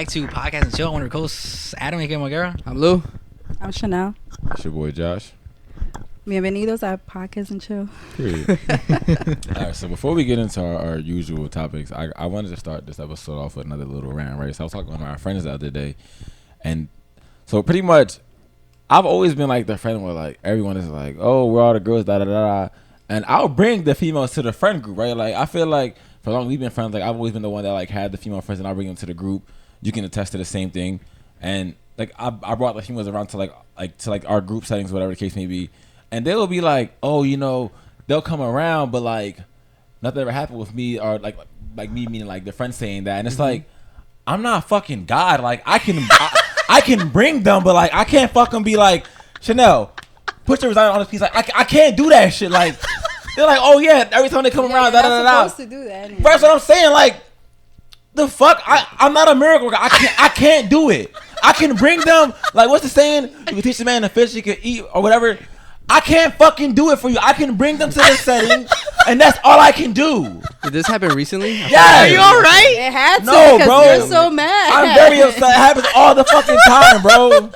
back to Podcast and Chill. I'm one of your hosts, Adam, aka Mogera. I'm Lou. I'm Chanel. It's your boy Josh. Bienvenidos a Podcast and Chill. Period. All right, so before we get into our usual topics, I wanted to start this episode off with another little rant, right? So I was talking with my friends the other day, and so pretty much, I've always been like the friend where like everyone is like, oh, we're all the girls, da da da da, and I'll bring the females to the friend group, right? Like I feel like for long we've been friends, like I've always been the one that like had the female friends, and I bring them to the group. You can attest to the same thing, and like I brought the females around to like our group settings, whatever the case may be. And they'll be like, oh, you know, they'll come around, but like nothing ever happened with me, or like me meaning like the friend saying that, and it's like I'm not fucking God. Like I can bring them, but like I can't fucking be like Chanel, put your design on this piece. Like I can't do that shit. Like they're like, oh yeah, every time they come around, da da da. Supposed to do that. Anyway. That's what I'm saying. Like the fuck, I'm not a miracle worker. I can't do it. I can bring them. Like what's the saying? You can teach a man to fish, he can eat or whatever. I can't fucking do it for you. I can bring them to the setting, and that's all I can do. Did this happen recently? Yeah, Are you all right? It had to. No, bro. You're so mad. I'm very upset. It happens all the fucking time, bro.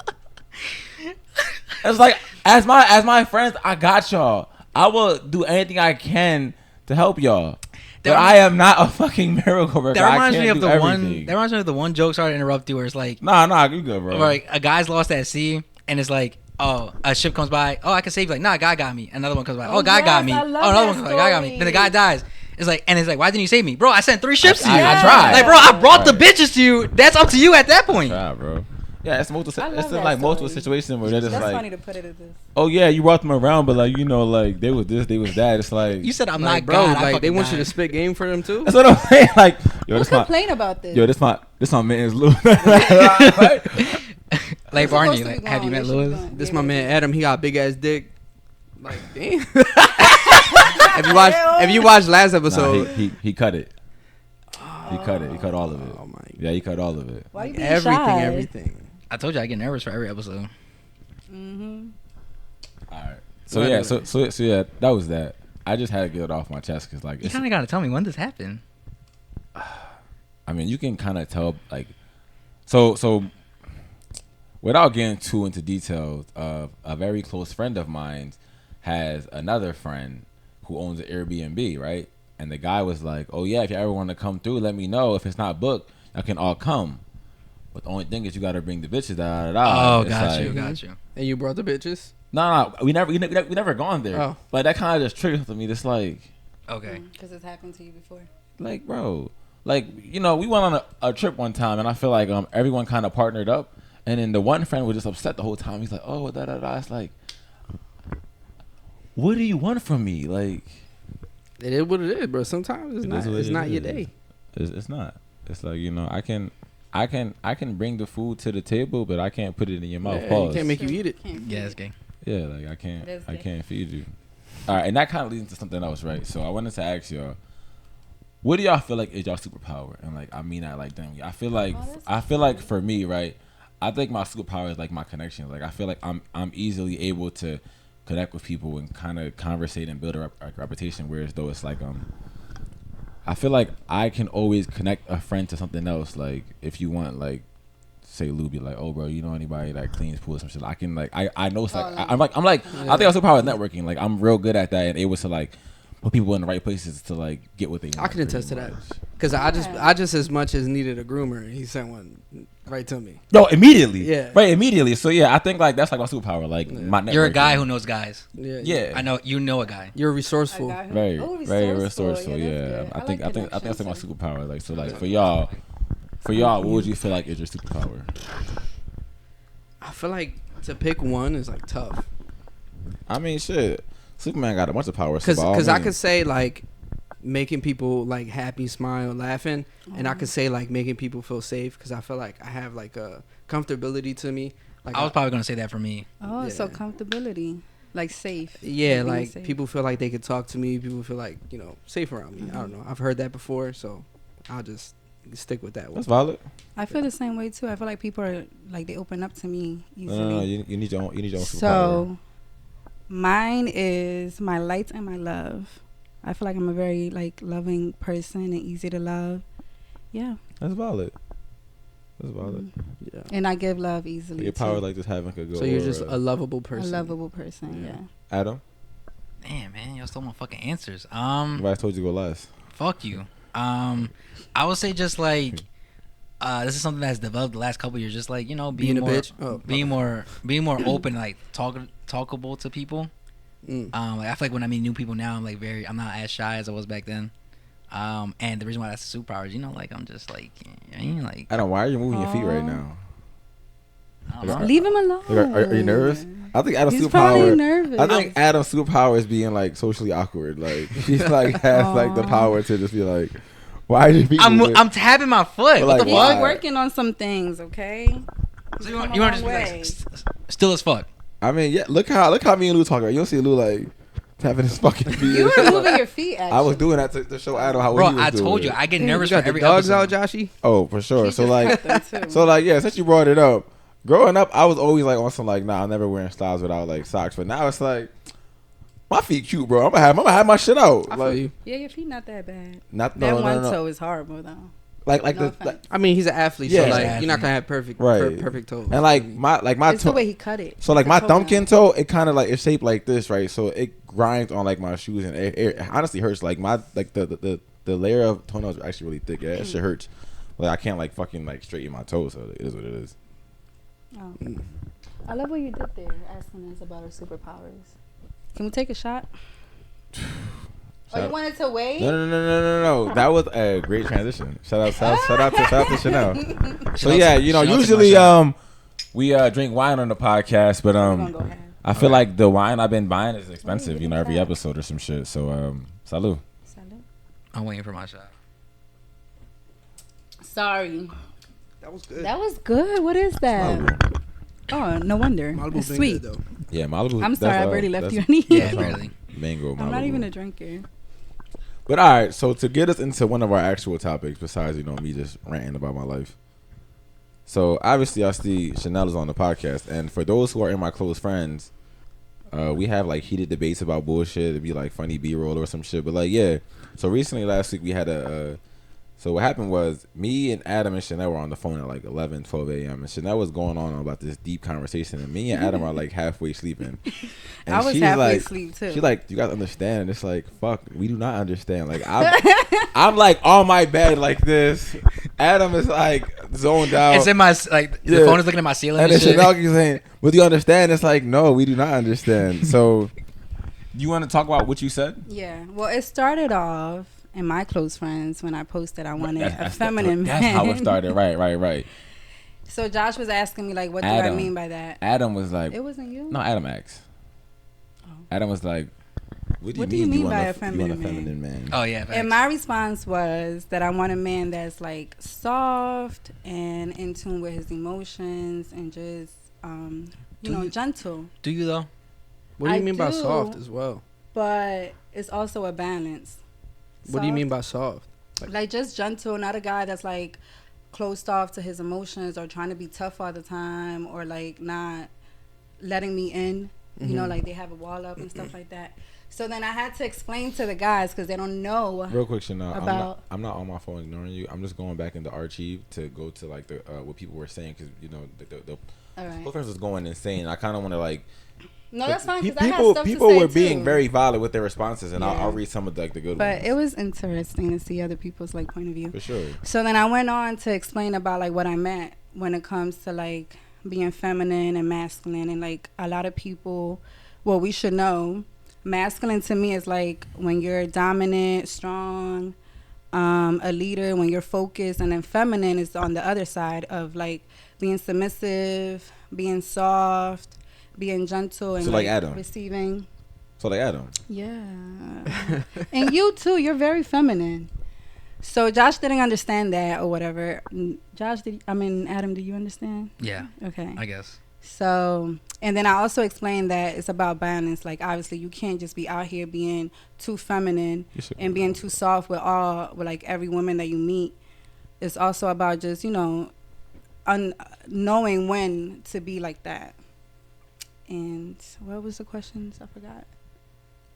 It's like as my friends, I got y'all. I will do anything I can to help y'all. But I am not a fucking miracle worker. That reminds me of the one. That reminds me of the one joke. Sorry to interrupt you. Where it's like, nah, you good, bro. where like a guy's lost at sea, and it's like, oh, a ship comes by. Oh, I can save you. Like, nah, a guy got me. Another one comes by. Oh, guy got me. Oh, another one comes by. Guy got me. Then the guy dies. It's like, and it's like, why didn't you save me, bro? I sent 3 ships to you. I tried. Like, bro, I brought the bitches to you. That's up to you at that point. Try, bro. Yeah, it's multiple. I love It's that like story. multiple situations where they're just That's like, funny to put it as this. oh yeah, you brought them around, but like you know, like they was this, they was that. It's like You said I'm Like, not bro, God. I like they fucking want you to died. spit game for them too. that's what I'm saying. Like, yo, Who this my, complain about this? yo, this my man's Lou. Like Who's Barney, supposed to be like, have you gone? met They should be Lewis? gone. This Yeah, my they man should. Adam. He got a big ass dick. Like damn. if you watch last episode, he cut it. He cut it. He cut all of it. oh my, Yeah, he cut all of it. Why you being everything. shy? I told you I get nervous for every episode. Mm-hmm. All right. So yeah, so yeah, that was that. I just had to get it off my chest because like You kind of got to tell me when this happened. I mean, you can kind of tell like so without getting too into details, a very close friend of mine has another friend who owns an Airbnb, right? And the guy was like, "Oh yeah, if you ever want to come through, let me know. If it's not booked, I can all come. But the only thing is you got to bring the bitches." Da, da, da. Oh, It's got like, you. And you brought the bitches. No, we never gone there. Oh. But that kind of just triggers me. Just like, Okay. Because it's happened to you before. like, bro, like you know, we went on a trip one time, and I feel like everyone kind of partnered up, and then the one friend was just upset the whole time. He's like, "Oh, da da da." It's like, what do you want from me? Like, It is what it is, bro. Sometimes it's It not. is what It's it not your is. day. it's not. It's like, you know, I can bring the food to the table, but I can't put it in your mouth. Yeah, you Pause. can't make you eat it. Yeah, it's gay. Yeah, like I It is can't feed you. All right, and that kind of leads into something else, right? So I wanted to ask y'all, what do y'all feel like is y'all superpower? And like, I mean, like, damn, I feel like for me, right? I think my superpower is like my connections. Like, I feel like I'm easily able to connect with people and kind of conversate and build a reputation. Whereas though it's like I feel like I can always connect a friend to something else. Like if you want, like, say Lou be like, oh bro, you know anybody that cleans pools or some shit? I can like I know it's like I'm like I think our superpower is networking. Like I'm real good at that and able to like put people in the right places to like get what they want. I can attest to pretty that. much. Cause I just as much as needed a groomer, he sent one right to me. Yo, immediately. Yeah. Right, immediately. So yeah, I think like that's like my superpower. Like my networking. You're a guy who knows guys. Yeah. Yeah. I know you know a guy. You're resourceful. Very resourceful. Yeah. I think that's like my superpower. Like so like for y'all, what would you feel like is your superpower? I feel like to pick one is like tough. I mean, shit. Superman got a bunch of powers. Cause I could say like making people like happy, smile, laughing, and I could say like making people feel safe. Cause I feel like I have like a comfortability to me. Like I was probably gonna say that for me. Oh, Yeah. so comfortability. Like safe. yeah, Being like safe. people feel like they could talk to me. People feel like safe around me. I don't know. I've heard that before, so I'll just stick with that one. That's valid. I feel the same way too. I feel like people are like they open up to me easily. No, you need your own superpower. So mine is my light and my love. I feel like I'm a very like loving person and easy to love. Yeah. That's valid. That's valid. Yeah. And I give love easily. Your power too. like just having a good. So you're just aura. a lovable A person. lovable person. Yeah. Adam. Damn, man, y'all stole my fucking answers. Nobody told you to go last. Fuck you. I would say just like, this is something that's developed the last couple of years. Just like, you know, being a more, bitch. Oh, being more open, like talkable to people. Like I feel like when I meet new people now, I'm not as shy as I was back then. And the reason why that's a superpower is, you know, like I'm just like, like. Adam, why are you moving your feet right now? I don't know. Leave him alone. Are you nervous? I think Adam's He's probably superpower. nervous. I think Adam's superpower is being like socially awkward. Like he's like has like the power to just be like, why are you feet moving? I'm tapping my foot. But, What like, the why? He's fuck? working on some things, okay? So Come you a want to long just be like, still as fuck. I mean, yeah. Look how me and Lou talk. Right? You don't see Lou like tapping his fucking feet. You were moving your feet, actually. I was doing that to show Adam how Bro, he was I doing told it. you, I get You nervous got for every the dogs episode. out, Joshy? Oh, for sure. He So just like, cut them, too. so like, yeah. Since you brought it up, growing up, I was always like on some like, nah, I'm never wearing styles without like socks. But now it's like, my feet cute, bro. I'm gonna have my shit out. I Like, feel you. Yeah, your feet not that bad. not That no, one no. toe is horrible, though. Like No the offense. like, I mean, he's an athlete, Yeah. so like Athlete. you're not gonna have perfect, Right. perfect toes. and like my It's the toe. way he cut it. So like It's my a toe thumbkin down. toe, it kind of like it's shaped like this, right? So it grinds on like my shoes, and it honestly hurts. Like my like the layer of toenails are actually really thick. Yeah, that shit hurts. Like I can't like fucking like straighten my toes. So it is what it is. Oh. I love what you did there, asking us about our superpowers. Can we take a shot? Oh, you wanted to wait? No. That was a great transition. Shout out to Chanel. So yeah, you know, shout out to usually Marshall. we drink wine on the podcast, but We're gonna go ahead. I feel like the wine I've been buying is expensive. You know, every episode or some shit. So salud. Salud. I'm waiting for my shot. Sorry. that was good. That was good. What is that? Malibu. Oh, no wonder. Malibu It's been sweet. good, though. Yeah, Malibu. I'm sorry, that's, I've already left that's- you any. Yeah, that's barely. Mango Malibu. I'm not even a drinker. But all right, so to get us into one of our actual topics, besides me just ranting about my life. So obviously, I see Chanel is on the podcast, and for those who are in my close friends, we have like heated debates about bullshit. It'd be like funny B-roll or some shit. But like, yeah. So recently, last week we had so what happened was me and Adam and Chanel were on the phone at like 11, 12 a.m. and Chanel was going on about this deep conversation, and me and Adam are like halfway sleeping. And I was she's halfway like, asleep too. She's like, "You guys understand?" And it's like, "Fuck, we do not understand." Like I'm like on my bed like this. Adam is like zoned out. It's in my like the Yeah. phone is looking at my ceiling and and then shit. Chanel keeps saying, "But do you understand?" It's like, no, we do not understand. So, you want to talk about what you said? Yeah. Well, it started off in my close friends when I posted I wanted a That's- feminine That's man. how it started. Right. So Josh was asking me like, what do Adam. I mean by that? Adam was like, It wasn't you. no, Adam asked. Oh. Adam was like, what What do you mean by a you want feminine a feminine man? Oh yeah. Facts. And my response was that I want a man that's like soft and in tune with his emotions and just gentle. Do you though? What do you I mean by do. soft as well? But it's also a balance. What do you Soft, mean by soft? like just gentle, not a guy that's like closed off to his emotions or trying to be tough all the time or like not letting me in. You know, like they have a wall up and stuff like that. So then I had to explain to the guys because they don't know. Real quick, Chanel. About- I'm not on my phone ignoring you. I'm just going back in the archive to go to like the what people were saying because the All right. whole friends was going insane. I kind of want to like. No, that's fine. Pe- Cause I had people stuff people to say were being too. very valid with their responses, and Yeah. I'll read some of the good But ones. it was interesting to see other people's like point of view. For sure. So then I went on to explain about like what I meant when it comes to like being feminine and masculine, and like a lot of people, well, we should know, masculine to me is like when you're dominant, strong, a leader, when you're focused, and then feminine is on the other side of like being submissive, being soft, being gentle, and So, like Adam. receiving. So like Adam. Yeah. And you too, you're very feminine. So Josh didn't understand that or whatever. Adam, do you understand? Yeah. Okay. I guess. So, and then I also explained that it's about balance. Like obviously you can't just be out here being too feminine You should- and being too soft with like every woman that you meet. It's also about just, knowing when to be like that. And what was the questions? I forgot.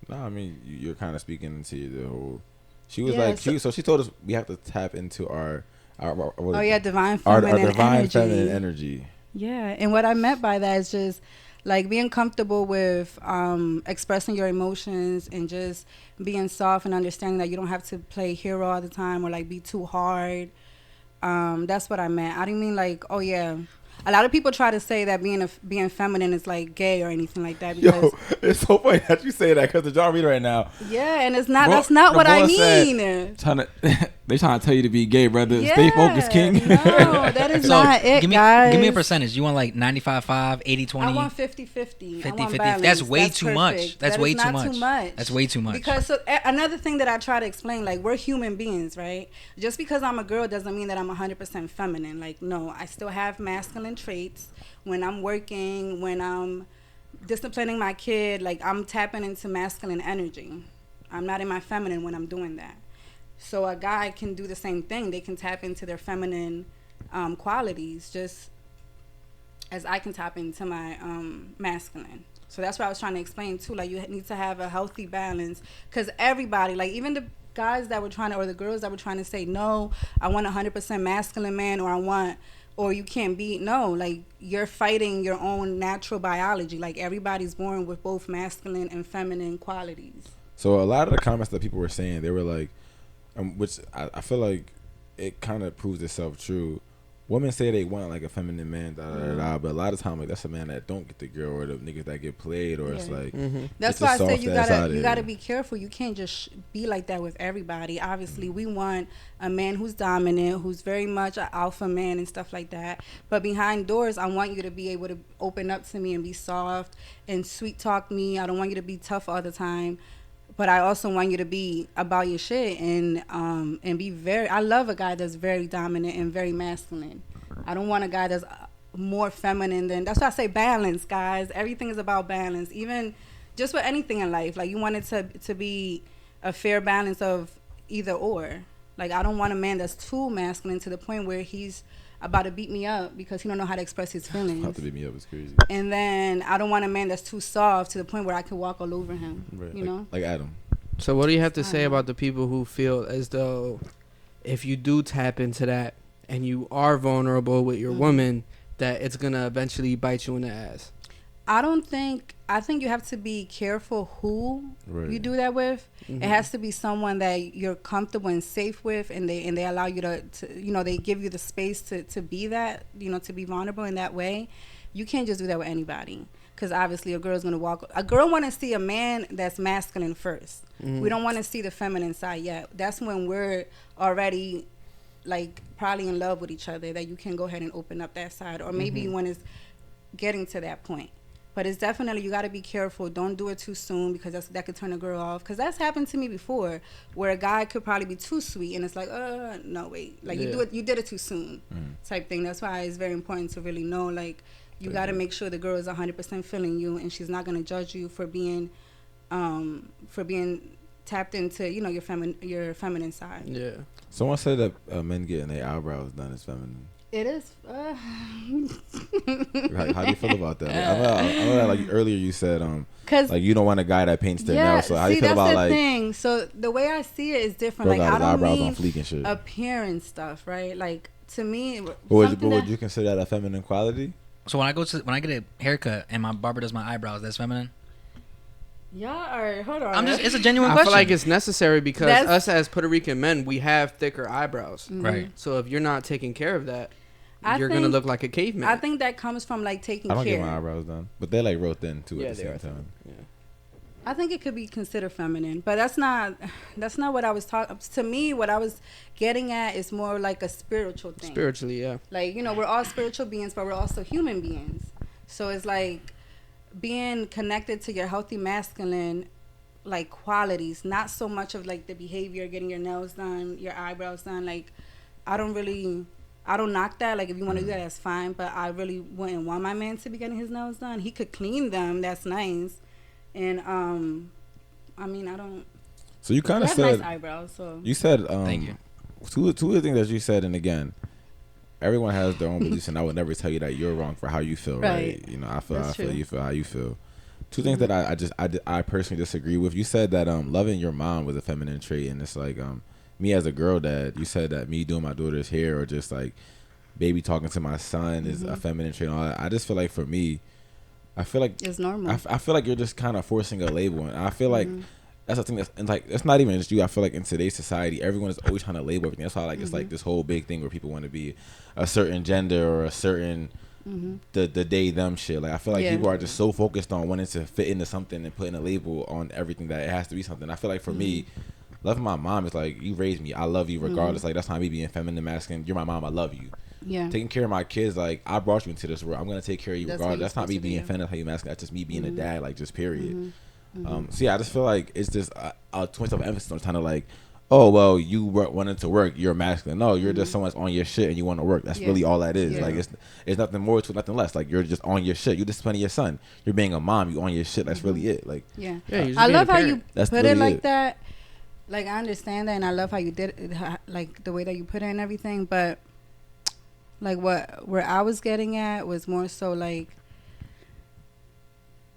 No, I mean you're kind of speaking into the whole. She was Yeah, like, she told us we have to tap into our divine feminine our divine energy. feminine energy. Yeah, and what I meant by that is just like being comfortable with expressing your emotions and just being soft and understanding that you don't have to play hero all the time or like be too hard. That's what I meant. I didn't mean like, oh yeah. A lot of people try to say that being feminine is like gay or anything like that. Because It's so funny that you say that because the John reader right now. Yeah, and it's not. That's not what I mean. They trying to tell you to be gay, brother. Yeah, stay focused, king. No, that is not it, guys. Give me a percentage. You want like 95-5, 80-20? I want 50-50. 50-50. That's way too much. That's way too much. That's way too much. Because another thing that I try to explain, like we're human beings, right? Just because I'm a girl doesn't mean that I'm 100% feminine. Like no, I still have masculine traits. When I'm working, when I'm disciplining my kid, like I'm tapping into masculine energy. I'm not in my feminine when I'm doing that. So a guy can do the same thing. They can tap into their feminine qualities just as I can tap into my masculine. So that's what I was trying to explain too. Like you need to have a healthy balance because everybody, like even the guys that were trying to, or the girls that were trying to say, no, I want 100% masculine man, or you can't be, no, like you're fighting your own natural biology. Like everybody's born with both masculine and feminine qualities. So a lot of the comments that people were saying, they were like, which I feel like it kind of proves itself true. Women say they want like a feminine man, but a lot of time like that's a man that don't get the girl or the niggas that get played, or it's like that's why I said you gotta be careful. You can't just be like that with everybody. Obviously, we want a man who's dominant, who's very much an alpha man and stuff like that. But behind doors, I want you to be able to open up to me and be soft and sweet talk me. I don't want you to be tough all the time. But I also want you to be about your shit and be very. I love a guy that's very dominant and very masculine. I don't want a guy that's more feminine than. That's why I say balance, guys. Everything is about balance. Even just with anything in life, like you want it to be a fair balance of either or. Like I don't want a man that's too masculine to the point where he's about to beat me up because he don't know how to express his feelings. About to beat me up is crazy. And then I don't want a man that's too soft to the point where I can walk all over him. Right. You know, like Adam. So what do you have to say about the people who feel as though if you do tap into that and you are vulnerable with your woman, that it's gonna eventually bite you in the ass? I think you have to be careful who you do that with. It has to be someone that you're comfortable and safe with, and they allow you to they give you the space to be that, to be vulnerable in that way. You can't just do that with anybody, because obviously a girl want to see a man that's masculine first. We don't want to see the feminine side yet. That's when we're already like probably in love with each other, that you can go ahead and open up that side, or maybe when it's getting to that point. But it's definitely, you got to be careful. Don't do it too soon, because that could turn a girl off. Because that's happened to me before, where a guy could probably be too sweet, and it's like, no, wait. Like, you did it too soon type thing. That's why it's very important to really know, like, you got to make sure the girl is 100% feeling you, and she's not going to judge you for being tapped into, your feminine side. Yeah. Someone said that men getting their eyebrows done is feminine. It is. How do you feel about that? I know that like earlier you said like you don't want a guy that paints their nails. So how do you feel about like? Thing. So the way I see it is different. Like I don't mean on fleek and shit. Appearance stuff, right? Like to me, would you consider that a feminine quality? So when I get a haircut and my barber does my eyebrows, that's feminine. Yeah, hold on. It's a genuine question. I feel like it's necessary because us as Puerto Rican men, we have thicker eyebrows. Right. So if you're not taking care of that, you're going to look like a caveman. I think that comes from like taking care. I don't get my eyebrows done, but they're like real thin too at the same time. Yeah. I think it could be considered feminine, but that's not what I was talking. To me, what I was getting at is more like a spiritual thing. Spiritually, yeah. Like, we're all spiritual beings, but we're also human beings. So it's like being connected to your healthy masculine like qualities, not so much of like the behavior, getting your nails done, your eyebrows done. Like I don't knock that. Like if you want to do that, that's fine, but I really wouldn't want my man to be getting his nails done. He could clean them, that's nice. And I mean, I don't. So you kind of said nice eyebrows. So you said thank you. Two of the things that you said, and again, everyone has their own beliefs, and I would never tell you that you're wrong for how you feel, right? I feel you feel how you feel. Two things that I personally disagree with. You said that loving your mom was a feminine trait, and it's like me as a girl dad, you said that me doing my daughter's hair or just like baby talking to my son is a feminine trait and all that. I just feel like for me, I feel like it's normal. I feel like you're just kind of forcing a label, and I feel like that's the thing. That's, and like it's not even just you. I feel like in today's society, everyone is always trying to label everything. That's why like it's like this whole big thing where people want to be a certain gender or a certain the they them shit. Like I feel like people are just so focused on wanting to fit into something and putting a label on everything that it has to be something. I feel like for me, loving my mom is like, you raised me, I love you regardless. Like that's not me being feminine, masculine. You're my mom, I love you. Yeah. Taking care of my kids, like I brought you into this world. I'm gonna take care of you regardless. That's not me being feminine, how you masculine. That's just me being a dad, like just period. So yeah, I just feel like it's just a twist of emphasis on trying to like, oh well, you wanted to work, you're masculine. No, you're just someone's on your shit and you want to work. That's really all that is. Like it's nothing more to it, nothing less. Like you're just on your shit. You disciplining your son. You're being a mom. You on your shit. That's really it. Like I love how you That's put really it like that. Like I understand that, and I love how you did it, like the way that you put it and everything. But like where I was getting at was more so like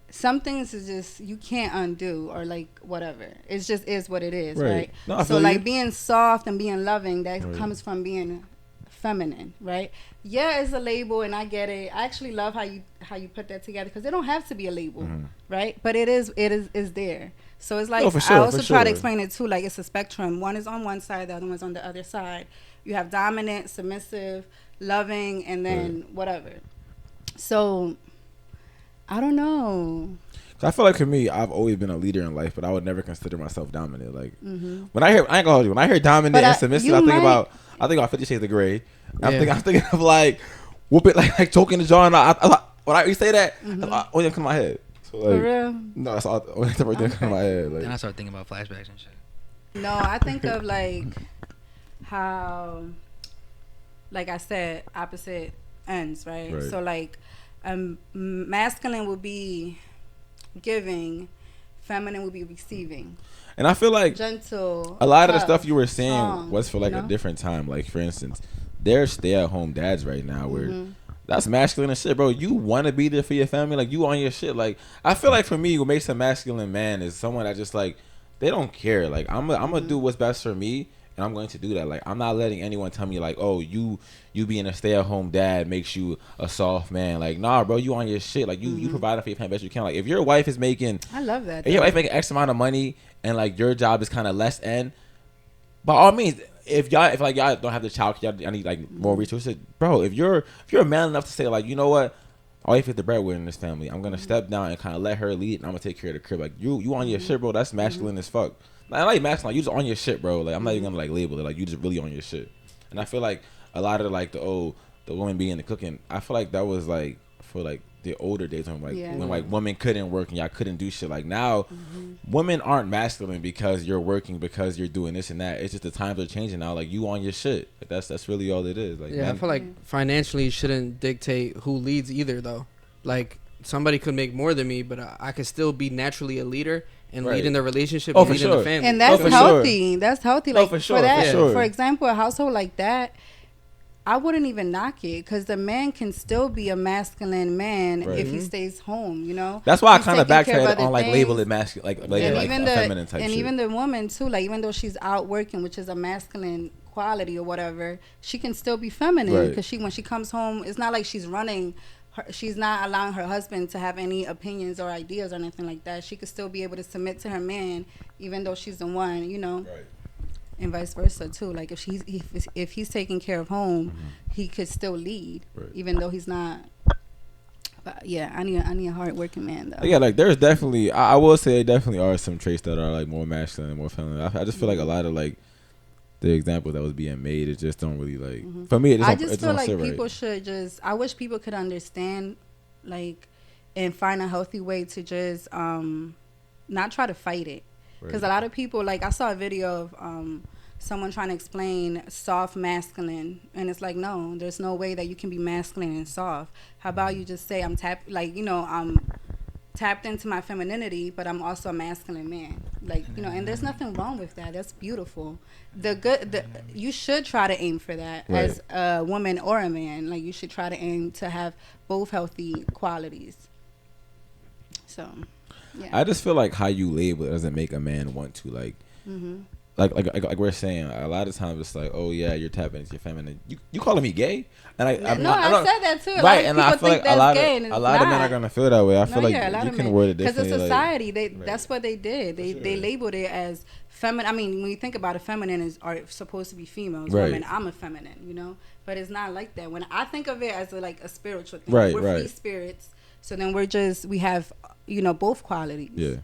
some things is just you can't undo or like whatever. It's just is what it is, right? No, so like being soft and being loving, that comes from being feminine, right? Yeah, it's a label, and I get it. I actually love how you put that together because it don't have to be a label, right? But it is there. So it's like I also try to explain it too. Like it's a spectrum. One is on one side, the other one's on the other side. You have dominant, submissive, loving, and then whatever. So I don't know. I feel like for me, I've always been a leader in life, but I would never consider myself dominant. Like when I hear, I ain't gonna hold you. When I hear dominant and submissive, I think about 50 Shades of Grey. I'm thinking of like whoop it, like choking the jaw. And when you say that, only come in my head. So like, for real? No, that's all. Only the first thing come in my head. Like, then I start thinking about flashbacks and shit. No, I think of like how, like I said, opposite ends, right? So like, masculine would be giving, feminine would be receiving. And I feel like gentle. A lot of the stuff you were saying strong, was for like a different time. Like for instance, there's stay-at-home dads right now where that's masculine and shit, bro. You want to be there for your family, like you on your shit. Like I feel like for me, what makes a masculine man is someone that just like they don't care. Like I'm gonna do what's best for me, and I'm going to do that. Like I'm not letting anyone tell me like, oh, you being a stay-at-home dad makes you a soft man. Like nah, bro, you on your shit. Like you provide for your family best you can. Like if your wife is making, I love that. If your wife making X amount of money and like your job is kind of less end, by all means. If y'all don't have the child, y'all need like more resources, bro. If you're a man enough to say like, you know what, my wife is the breadwinner in this family. I'm gonna step down and kind of let her lead, and I'm gonna take care of the crib. Like you on your shit, bro. That's masculine as fuck. Like, I like masculine. Like, you just on your shit, bro. Like I'm not even gonna like label it. Like you just really on your shit. And I feel like a lot of like the woman being the cooking. I feel like that was like for like the older days when like women couldn't work and y'all couldn't do shit. Like now, women aren't masculine because you're working, because you're doing this and that. It's just the times are changing now. Like you on your shit. Like, that's really all it is. Like I feel like financially shouldn't dictate who leads either though. Like somebody could make more than me, but I could still be naturally a leader and lead in the relationship and lead in the family. And that's healthy. Sure. That's healthy. Like for that, for example, a household like that, I wouldn't even knock it because the man can still be a masculine man if he stays home, you know. That's why I kind of backtracked on like label it masculine, like feminine type and shit. even the woman too, like even though she's out working, which is a masculine quality or whatever, she can still be feminine because when she comes home, it's not like she's running. She's not allowing her husband to have any opinions or ideas or anything like that. She could still be able to submit to her man, even though she's the one, you know. Right. And vice versa too. Like if he's taking care of home, he could still lead, even though he's not. But yeah, I need a hardworking man though. Yeah, like there's definitely, I will say, there definitely are some traits that are like more masculine and more feminine. I just feel like a lot of like the examples that was being made, it just don't really like. For me, I just feel like people should just. I wish people could understand, like, and find a healthy way to just not try to fight it. Because a lot of people, like, I saw a video of someone trying to explain soft masculine, and it's like, no, there's no way that you can be masculine and soft. How about you just say I'm tapped into my femininity, but I'm also a masculine man, like, you know. And there's nothing wrong with that. That's beautiful. You should try to aim for that as a woman or a man. Like, you should try to aim to have both healthy qualities. So. Yeah. I just feel like how you label it doesn't make a man want to like like we're saying, a lot of times it's like, oh yeah, you're tapping into your feminine. You calling me gay? And I said that too. Right, and I feel like a lot of men are gonna feel that way. I feel like you can word it differently. Because it's society, that's what they did. They labeled it as feminine. I mean, when you think about it, feminine are supposed to be females. Right. Women, I'm a feminine, you know. But it's not like that. When I think of it as a spiritual thing, right, we're free spirits. So then we have both qualities. Yeah.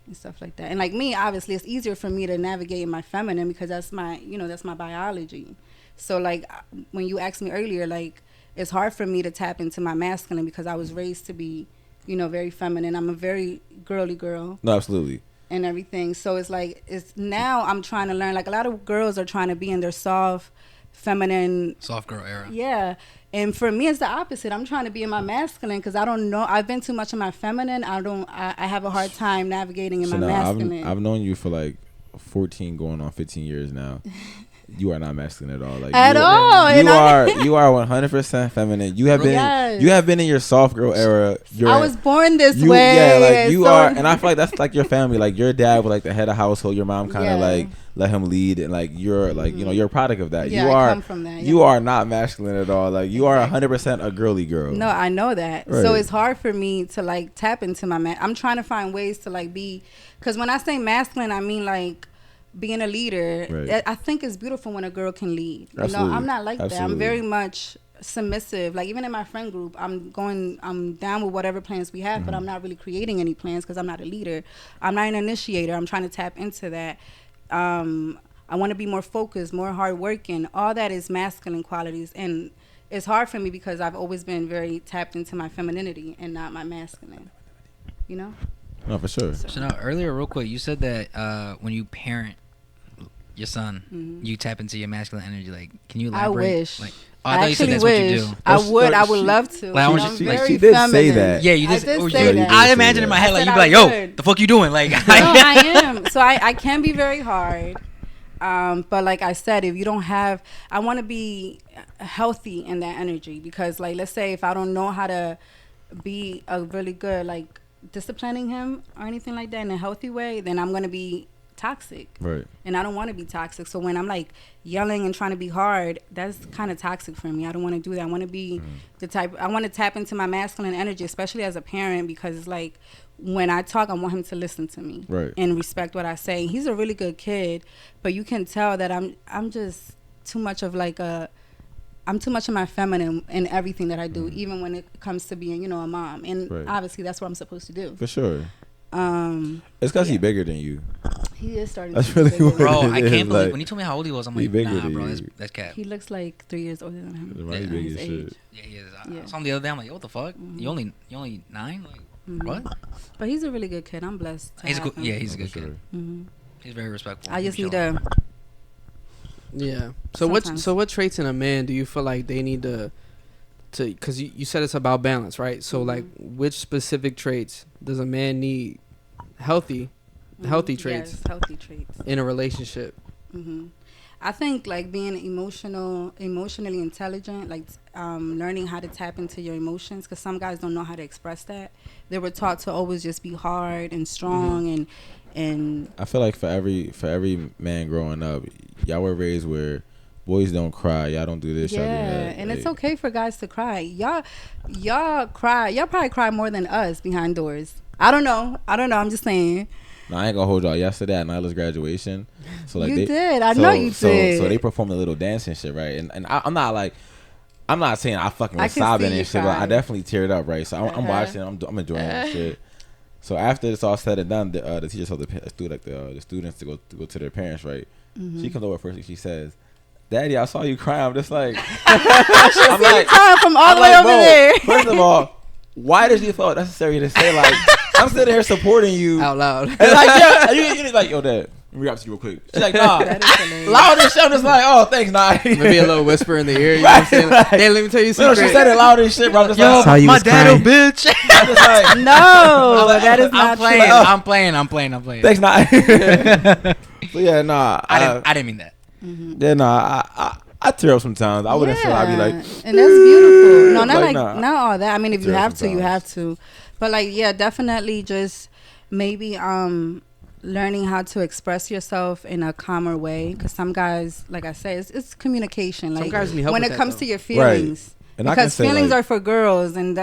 And stuff like that. And like me, obviously, it's easier for me to navigate in my feminine because that's my biology. So like when you asked me earlier, like it's hard for me to tap into my masculine because I was raised to be, very feminine. I'm a very girly girl. No, absolutely. And everything. So it's like now I'm trying to learn. Like a lot of girls are trying to be in their soft, feminine, soft girl era. Yeah. And for me, it's the opposite. I'm trying to be in my masculine because I don't know. I've been too much in my feminine. I have a hard time navigating in my masculine. I've known you for like 14 going on 15 years now. You are not masculine at all. Like at all. You are 100% feminine. You have been in your soft girl era. I was born this way. Yeah, like you are, and I feel like that's like your family. Like your dad was like the head of household. Your mom kind of like let him lead, and like you're like you're a product of that. Yeah, I come from that. Yeah. You are not masculine at all. Like you are 100% a girly girl. No, I know that. Right. So it's hard for me to like tap into my man. I'm trying to find ways to like be, because when I say masculine, I mean like being a leader. Right. I think it's beautiful when a girl can lead. Absolutely. I'm not like that. I'm very much submissive. Like even in my friend group, I'm down with whatever plans we have, but I'm not really creating any plans because I'm not a leader. I'm not an initiator. I'm trying to tap into that. I want to be more focused, more hardworking. All that is masculine qualities, and it's hard for me because I've always been very tapped into my femininity and not my masculine. No, for sure. So now, earlier, real quick, you said that when you parent your son, you tap into your masculine energy. Like, can you elaborate? I wish. Like, I actually wish. I would love to. Like, she did say that. Yeah, you did say that. I imagine in my head, like, you'd be like, yo, the fuck you doing? Like, no, I am. So I can be very hard. But like I said, if you don't have, I want to be healthy in that energy because like, let's say if I don't know how to be a really good, like disciplining him or anything like that in a healthy way, then I'm going to be toxic. Right. And I don't want to be toxic. So when I'm like yelling and trying to be hard, that's kind of toxic for me. I don't want to do that. I want to be I want to tap into my masculine energy, especially as a parent, because it's like when I talk, I want him to listen to me and respect what I say. He's a really good kid, but you can tell that I'm just too much of like I'm too much of my feminine in everything that I do, even when it comes to being, a mom. And obviously that's what I'm supposed to do. For sure. It's because he's bigger than you. He is starting that's to be really bigger. Bro, I can't believe when he told me how old he was, I'm like, nah, bro, that's cap. He looks like 3 years older than him. Right, big as shit. Yeah, he is. I saw him the other day, I'm like, yo, what the fuck? You only 9? Like, what? But he's a really good kid. I'm blessed. He's a good kid. Mm-hmm. He's very respectful. I just need to. Yeah. So what traits in a man do you feel like they need to because you said it's about balance, right? So like which specific traits does a man need healthy traits? Yes, healthy traits in a relationship. I think like being emotionally intelligent, like learning how to tap into your emotions, because some guys don't know how to express that. They were taught to always just be hard and strong and I feel like for every man growing up, y'all were raised where boys don't cry, y'all don't do this, y'all do that. And it's okay for guys to cry. Y'all cry. Y'all probably cry more than us behind doors. I don't know. I'm just saying. No, I ain't gonna hold y'all. Yesterday at Nyla's graduation, so like you did. I know you did. So they performed a little dance and shit, right? And I'm not saying I fucking was sobbing and shit, but I definitely teared up, right? So I'm watching, I'm enjoying that shit. So after it's all said and done, the teacher told the students to go to their parents, right? She comes over first and she says, "Daddy, I saw you crying." I'm just like, I'm like, from all the way over there. First of all, why did you feel necessary to say like? I'm sitting here supporting you out loud. And like, you're like, yo, Dad, let me grab you real quick. She's like, nah. Loud as shit. I'm just like, oh, thanks, nah. Maybe a little whisper in the ear. You know what I'm saying? Like, hey, let me tell you something. No, she said it loud as shit, bro. I'm just yo, like, my dad a bitch. I'm just like, no, that is not playing. true. I'm playing. Thanks, nah. So yeah, nah. I didn't mean that. Yeah, nah. I tear up sometimes. I wouldn't say I'd be like, and that's beautiful. No, not nah. not all that. I mean, if you have to, you sometimes. have to. But like, yeah, definitely just maybe learning how to express yourself in a calmer way. Because some guys, like I said, it's communication. Like some guys need help when with it that, comes though. to your feelings. Right. And because feelings are for girls and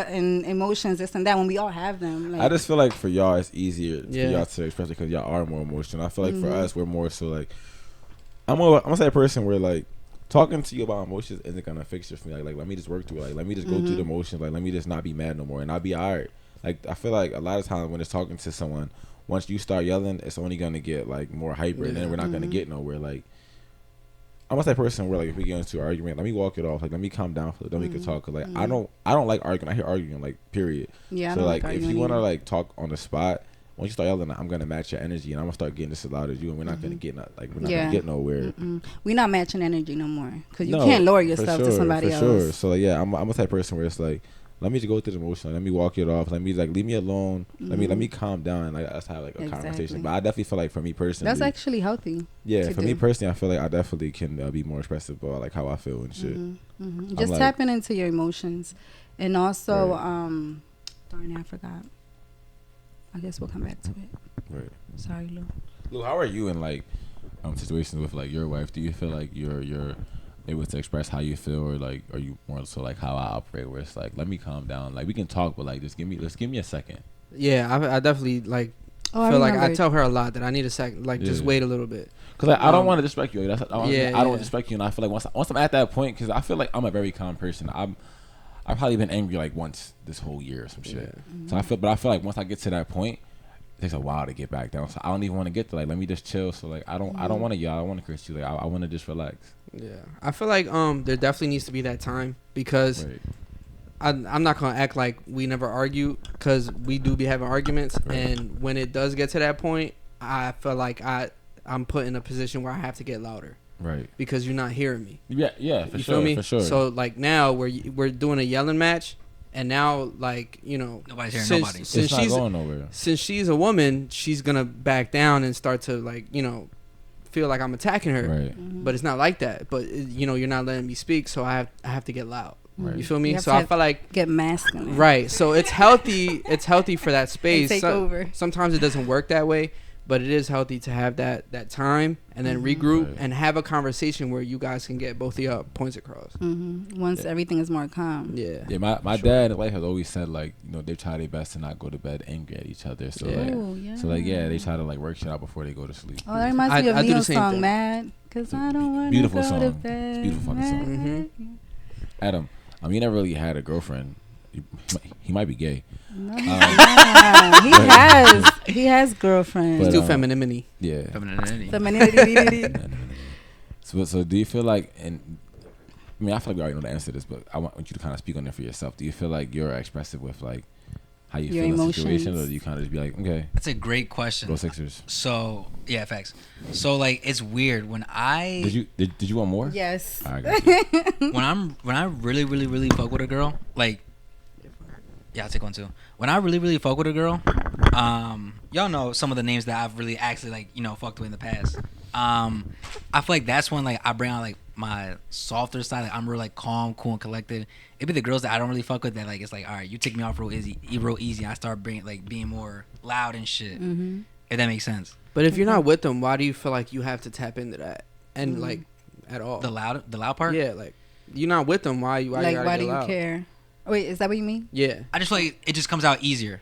emotions, this and that, when we all have them. Like, I just feel like for y'all, it's easier for y'all to express it because y'all are more emotional. I feel like for us, we're more so like, I'm gonna say a person where like talking to you about emotions isn't gonna fix your feelings. Like let me just work through it. Like let me just go through the emotions. Like let me just not be mad no more, and I'll be alright. Like I feel like a lot of times when it's talking to someone, once you start yelling, it's only gonna get like more hyper, and then we're not gonna get nowhere. Like I'm that person where like if we get into an argument, let me walk it off. Like let me calm down for it. Then we can talk. Cause like I don't like arguing. I hear arguing like period. Yeah. So like if you wanna like talk on the spot, once you start yelling, I'm gonna match your energy, and I'm gonna start getting just as loud as you, and we're not gonna get gonna get nowhere. We're not matching energy no more because you can't lower yourself to somebody else. For sure. So like, yeah, I'm a type of person where it's like, let me just go through the emotion. Let me walk it off. Let me like leave me alone. Let me calm down. Like let's have like a conversation. But I definitely feel like for me personally, that's actually healthy. Yeah, for me personally, I feel like I definitely can be more expressive about like how I feel and shit. Just tapping into your emotions, and also, darn it, I forgot. I guess we'll come back to it. Right. Sorry, Lou. Lou, how are you in like situations with like your wife? Do you feel like you're able to express how you feel, or like are you more so like how I operate, where it's like let me calm down, like we can talk, but like just give me a second. Yeah, I definitely like feel like I tell her a lot that I need a second, like just wait a little bit, because like, I don't want to disrespect you. I don't want to disrespect you, and I feel like once I'm at that point, because I feel like I'm a very calm person. I've probably been angry like once this whole year or some shit. So I feel like once I get to that point, it takes a while to get back down. So I don't even want to get to like let me just chill. So like I don't want to yell. I don't want to curse you. Like I want to just relax. Yeah, I feel like there definitely needs to be that time, because I'm not gonna act like we never argue, because we do be having arguments, and when it does get to that point, I feel like I'm put in a position where I have to get louder. Right. Because you're not hearing me. Yeah, for you sure. Feel me? For sure. So like now we're doing a yelling match, and now like nobody's hearing nobody. Since it's not going nowhere. Since she's a woman, she's gonna back down and start to like feel like I'm attacking her. Right. But it's not like that. But you're not letting me speak, so I have to get loud. Right. You feel me? You so I feel like get masculine. Right. So it's healthy. It's healthy for that space. Take over. Sometimes it doesn't work that way, but it is healthy to have that time and then regroup and have a conversation where you guys can get both of your points across. Once everything is more calm. Yeah. Yeah. My dad and wife has always said like they try their best to not go to bed angry at each other. So they try to like work shit out before they go to sleep. Oh, that reminds me of Neil's song thing. "Mad," because I don't want to beautiful go song. to bed. It's a beautiful fucking song. Adam, you never really had a girlfriend. He might be gay. No, he has girlfriends. He's too femininity. Yeah. Femininity. So do you feel like, and I mean I feel like we already know the answer to this, but I want you to kind of speak on it for yourself. Do you feel like you're expressive with like how you feel in situations, or do you kind of just be like, okay? That's a great question. Go Sixers. So yeah, facts. So like it's weird when I did you want more? Yes. All right, when I really fuck with a girl, like I'll take one too. When I really fuck with a girl, y'all know some of the names that I've really actually like fucked with in the past. I feel like that's when like I bring out like my softer side. Like I'm real like calm, cool, and collected. It'd be the girls that I don't really fuck with that like it's like, all right, you take me off real easy. I start being more loud and shit. If that makes sense. But if you're not with them, why do you feel like you have to tap into that and like at all? The loud part. Yeah, like you're not with them. Why do you care? Wait, is that what you mean? Yeah. I just feel like it just comes out easier.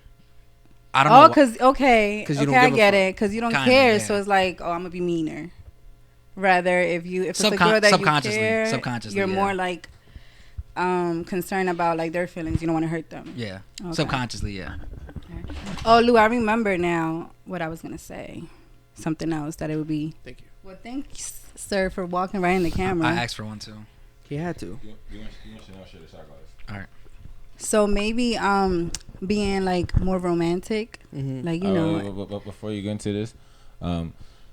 I don't know. Because I get it. Because you don't care, yeah. So it's like, oh, I'm gonna be meaner. Rather, if it's a girl that you care, subconsciously, you're more like concerned about like their feelings. You don't want to hurt them. Yeah, subconsciously, yeah. Okay. Oh, Lou, I remember now what I was gonna say. Something else that it would be. Thank you. Well, thanks, sir, for walking right in the camera. I asked for one too. He had to. All right. So maybe being like more romantic, like But before you get into this,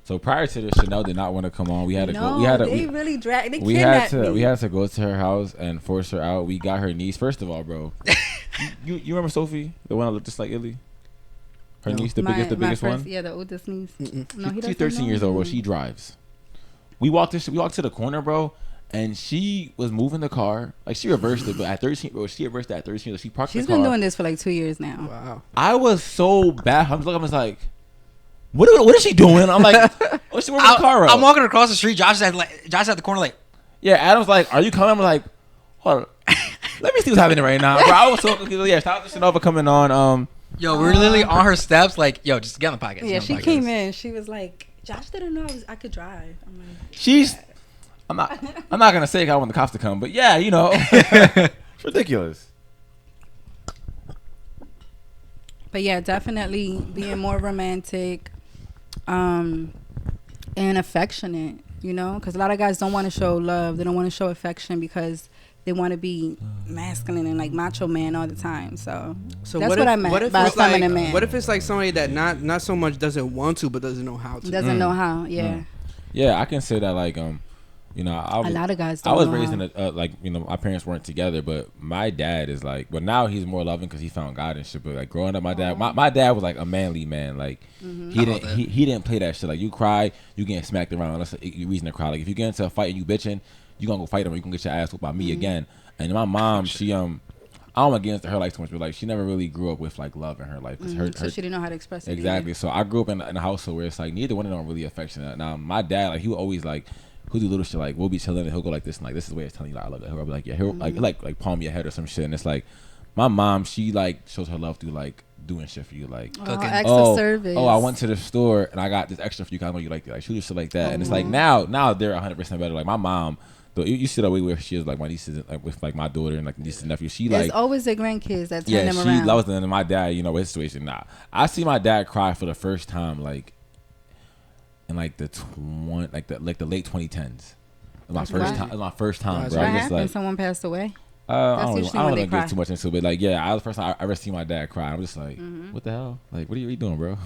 so prior to this, Chanel did not want to come on. We had to go. We had to go to her house and force her out. We got her niece. First of all, bro, you remember Sophie, the one that looked just like Illy? Her niece, the biggest one. Yeah, the oldest niece. No, she's 13 years old, bro. She drives. We walked to the corner, bro. And she was moving the car. Like, she reversed it, but at 13, bro, she reversed it at 13. So she parked the car. She's been doing this for like 2 years now. Wow. I was so bad. I was like, what is she doing? I'm like, oh, she working the car up. I'm walking across the street. Josh at the corner like. Yeah, Adam's like, are you coming? I'm like, hold on. Let me see what's happening right now. Bro, I was so confused. Yeah, shout out to Shanova coming on. Yo, we were literally on her steps like, yo, just get on the podcast. Yeah, she came in. She was like, Josh didn't know I could drive. I'm like, I'm not going to say I want the cops to come, but yeah, you know. It's ridiculous. But yeah, definitely being more romantic and affectionate, you know, because a lot of guys don't want to show love. They don't want to show affection because they want to be masculine and like macho man all the time. So that's what I meant by feminine man. What if it's like somebody that not so much doesn't want to, but doesn't know how to? Doesn't know how, yeah. Yeah, I can say that like you know, a lot of guys don't I was know raised how. in a my parents weren't together, but my dad is like, but now he's more loving because he found God and shit. But like growing up, my dad was like a manly man. Like he didn't play that shit. Like you cry, you getting smacked around. That's a reason to cry. Like if you get into a fight and you bitching, you gonna go fight him or you gonna get your ass whooped by me again. And my mom, she I don't want to get into her life too much, but like she never really grew up with like love in her life. So she didn't know how to express it. Exactly. Either. So I grew up in a household where it's like neither one of them are really affectionate. Now my dad, like he would always like. He'll do little shit like we'll be chilling and he'll go like this and like this is the way it's telling you that I love it. He'll be like yeah he'll like palm your head or some shit and it's like my mom she like shows her love through like doing shit for you like cooking. Extra service. I went to the store and I got this extra for you because I know you like she do shit like that and it's like now they're 100% better. Like my mom though you see the way where she is like my nieces like with like my daughter and like nieces and nephews she There's like always the grandkids that turn them around. Yeah, she loves them and my dad you know his situation I see my dad cry for the first time like in like the late 2010s. My first time, bro. What happened? Someone passed away. I don't want to get too much into it, but like, yeah, I was the first time I ever seen my dad cry. I'm just like, what the hell? Like, what are you doing, bro?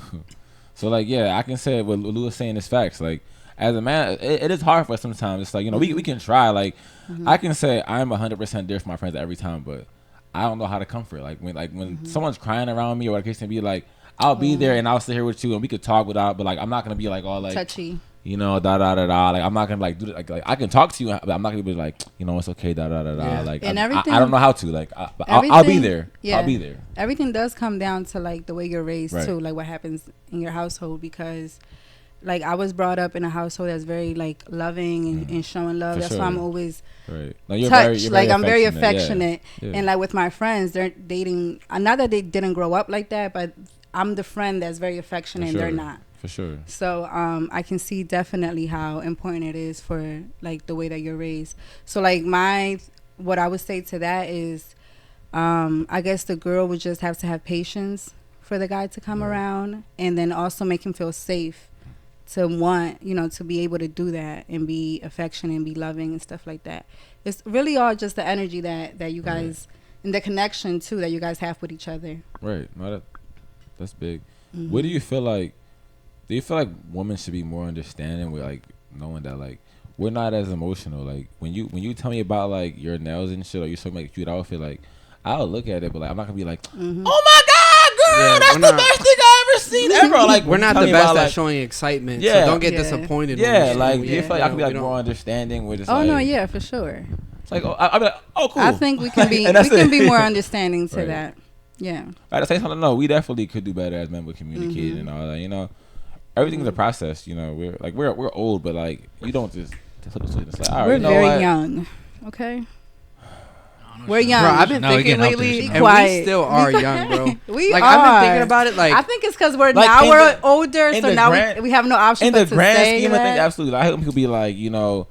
So like, yeah, I can say what Lou was saying is facts. Like, as a man, it is hard for us sometimes. It's like, you know, we can try. Like, I can say I'm 100% there for my friends every time, but I don't know how to comfort. Like when someone's crying around me or what the case may be, like I'll be there and I'll sit here with you and we could talk without, but like I'm not gonna be like all like touchy. You know, Like I'm not gonna like do it. Like I can talk to you, but I'm not gonna be like, you know, it's okay. Yeah. Like and I don't know how to. Like I'll be there. Yeah. I'll be there. Everything does come down to like the way you're raised too, like what happens in your household. Because like I was brought up in a household that's very like loving and showing love. That's why I'm always touched. Like I'm very affectionate. Yeah. And like with my friends, they're dating. Not that they didn't grow up like that, but I'm the friend that's very affectionate and they're not. For sure. So I can see definitely how important it is for like the way that you're raised. So like what I would say to that is I guess the girl would just have to have patience for the guy to come around and then also make him feel safe to want, you know, to be able to do that and be affectionate and be loving and stuff like that. It's really all just the energy that you guys and the connection too that you guys have with each other. Right. No, that's big. What do you feel like? Do you feel like women should be more understanding with like knowing that like we're not as emotional? Like when you tell me about like your nails and shit or you show me like a cute outfit, like I'll look at it, but like I'm not gonna be like, oh my god, girl, that's the best thing I ever seen ever. Like we're not the best at showing excitement, so don't get disappointed. Yeah, like do you feel like I can be like more understanding with just no, yeah, for sure. It's like I'll be like, oh cool. I think we can be be more understanding to that. Yeah. At the same time, no, we definitely could do better as men with communicating and all that, you know. Everything's a process, you know. We're old, but like you don't just it's like, all right, we're you know very what? young, okay. We're young. Bro, I've been thinking lately, and we still are young, bro. I've been thinking about it. Like I think it's because we're older, so now we have no option. In the grand scheme of things, absolutely. I hope people be like, you know,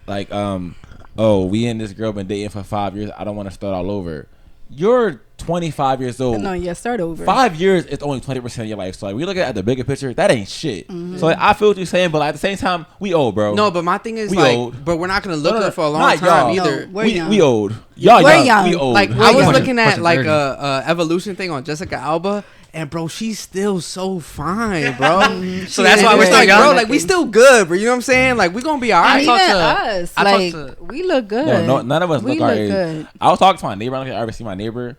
like oh, we and this girl been dating for 5 years. I don't want to start all over. You're 25 years old. No, yeah, start over. 5 years is only 20% of your life. So like, we look at the bigger picture. That ain't shit. So like, I feel what you're saying, but like, at the same time, we old, bro. No, but my thing is old. But we're not gonna look her for a long time either. No, we old. Y'all young. We old. Like I was looking at like a evolution thing on Jessica Alba. And bro, she's still so fine, bro. So that's why we're still young. Bro, like we still good, bro. You know what I'm saying? Like we gonna be all right. Even us, like we look good. No, none of us look our age. Good. I was talking to my neighbor. I don't think I ever see my neighbor.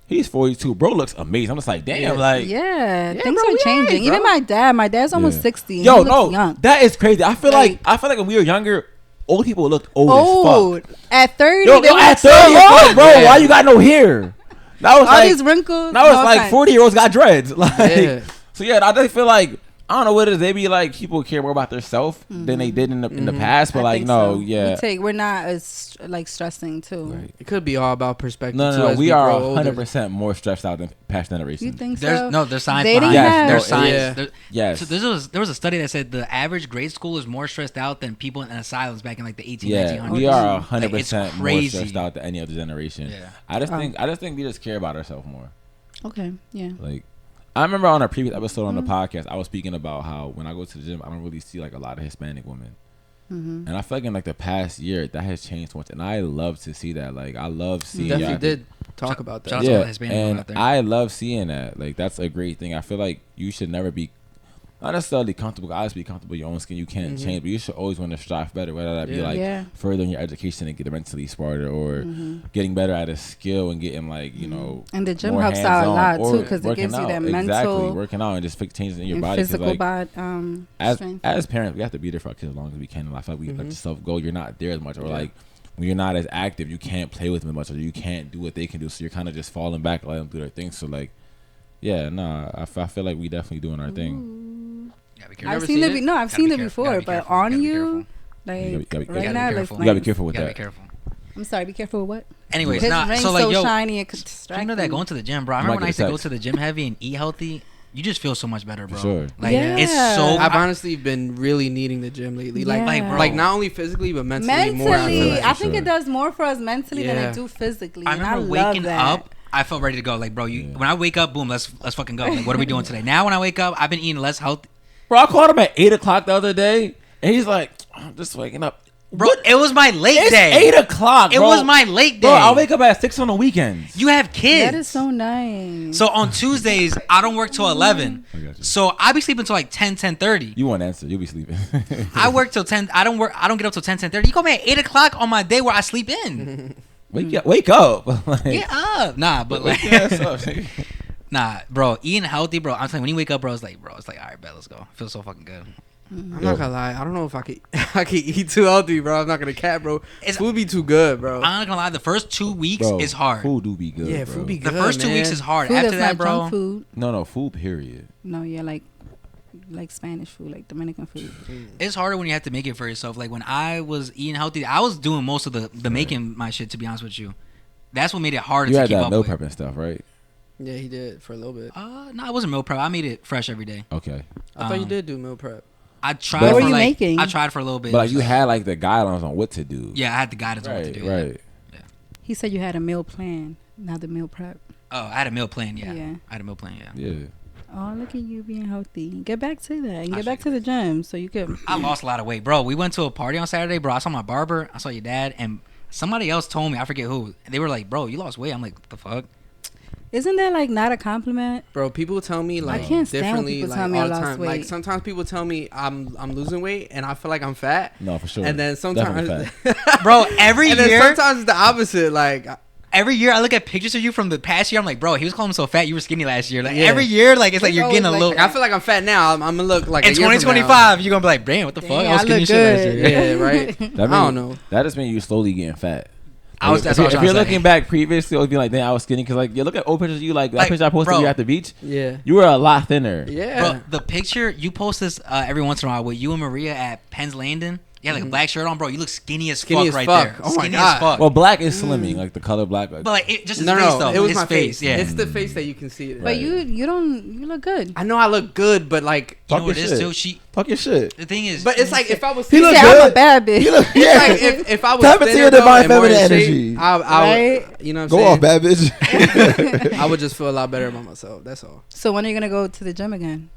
He's 42. Bro looks amazing. I'm just like, damn, like things are changing. Right, even my dad's almost 60. Yo, no, young. That is crazy. I feel like when we were younger, old people looked old as fuck. At 30, yo, at 30, bro, why you got no hair? That was all these wrinkles. That was like 40-year-olds got dreads. Like, so yeah, I definitely feel like I don't know what it is. They be like people care more about themselves than they did in the past. But like, no, so. yeah, we're not as like stressing too. Right. It could be all about perspective. No. We are 100% more stressed out than past generations. You think so? There's science They behind didn't it. have- There's science. Yeah. Yes. So there was a study that said the average grade school is more stressed out than people in asylums back in like the 1900s. We are 100% Like, more crazy. stressed out than any other generation. Yeah. I just think we just care about ourselves more. Okay. Yeah. Like, I remember on a previous episode on the podcast, I was speaking about how when I go to the gym, I don't really see like a lot of Hispanic women. And I feel like in like the past year, that has changed so much, and I love to see that. Like, I love seeing. Definitely did talk about that. Shout out to all the Hispanic women and out there. I love seeing that. Like, that's a great thing. I feel like you should never be not necessarily comfortable. Obviously, be comfortable in your own skin. You can't change, but you should always want to strive better. Whether that be like furthering your education and getting mentally smarter, or getting better at a skill and getting like And the gym more helps out a hands-on, lot or too, because it gives you that exactly, mental, working out and just changes in your and body. physical body strength. As parents, we have to be there for our kids as long as we can. And I feel like we let yourself go. You're not there as much, or like when you're not as active, you can't play with them as much, or you can't do what they can do. So you're kind of just falling back, letting them do their thing. So like, I feel like we definitely doing our thing. I've seen it. No, I've seen it before, but on you, like right now, you gotta be careful with that. Be careful. I'm sorry. Be careful with what? Anyways, His ring's so like, so yo, shiny and distracting. you know that going to the gym, bro. I remember when I used to go to the gym heavy and eat healthy. You just feel so much better, bro. For sure. Like it's so. I've honestly been really needing the gym lately. Yeah. Like not only physically but mentally more. I think it does more for us mentally than it do physically. I remember waking up. I felt ready to go. Like, bro, when I wake up, boom, let's fucking go. Like, what are we doing today? Now when I wake up, I've been eating less healthy. Bro, I called him at 8:00 the other day, and he's like, "I'm just waking up." Bro, it was my late day. 8:00. It was my late day. Bro, I wake up at 6 on the weekends. You have kids. That is so nice. So on Tuesdays, I don't work till 11. So I be sleeping till like 10:30. You won't answer. You'll be sleeping. I work till 10. I don't get up till 10:30. You call me at 8:00 on my day where I sleep in. Wake up. Like, Get up. Nah, but like, nah, bro, eating healthy, bro. I'm telling you, when you wake up, bro, it's like, all right, bet, let's go. Feels so fucking good. I'm not gonna lie. I don't know if I could eat too healthy, bro. I'm not gonna cap, bro. Food be too good, bro. I'm not gonna lie. The first 2 weeks is hard. Food do be good. Yeah, bro. food be good. The first 2 weeks is hard. Food After that's that, not bro. junk food. No, food. Period. No, yeah, like Spanish food, like Dominican food. It's harder when you have to make it for yourself. Like when I was eating healthy, I was doing most of the making my shit. To be honest with you, that's what made it harder to keep up with. You had that meal prep and stuff, right? Yeah, he did for a little bit. No, I wasn't meal prep. I made it fresh every day. Okay. I thought you did do meal prep. I tried. What for were you like, making? I tried for a little bit. But like you had like the guidelines on what to do. Yeah, I had the guidance on what to do. Right. Yeah. He said you had a meal plan, not the meal prep. Oh, I had a meal plan. Yeah. Yeah. I had a meal plan. Yeah. Yeah. Oh, look at you being healthy. Get back to that and get back to the gym so you could. I lost a lot of weight, bro. We went to a party on Saturday, bro. I saw my barber. I saw your dad, and somebody else told me. I forget who. And they were like, "Bro, you lost weight." I'm like, "What the fuck?" Isn't that like not a compliment? Bro, people tell me like I can't stand when differently people like tell me all I the lost time. weight. Like sometimes people tell me I'm losing weight and I feel like I'm fat. No, for sure. And then sometimes Bro, every and year. then sometimes it's the opposite. Like every year I look at pictures of you from the past year. I'm like, bro, he was calling himself fat. You were skinny last year. Like every year, like it's like you're getting a little. I feel like I'm fat now. I'm gonna look like in 2025, you're gonna be like, damn, what the fuck? I was skinny shit last year. Yeah, right. I don't know. That just means you slowly getting fat. That's what I was if you're trying to looking say. back previously, it would be like, damn, I was skinny. Because like you look at old pictures of you, like that picture I posted of you at the beach. Yeah, you were a lot thinner. Yeah, bro. The picture you post this every once in a while with you and Maria at Penn's Landing. You had like a black shirt on, bro. You look skinny as fuck right there. Oh my skinny God. as fuck. Well, black is slimming, like the color black. But like it, just his no, face though. it was his my face. Yeah, it's the face that you can see it. But you look good. I know I look good, but like you know what it is too. Talk your shit. The thing is, but it's like if I was. He look said, good. I'm a bad bitch. It's like if I was Tap into your divine feminine energy. I you know what I'm Go saying? off, bad bitch. I would just feel a lot better about myself. That's all. So when are you gonna go to the gym again?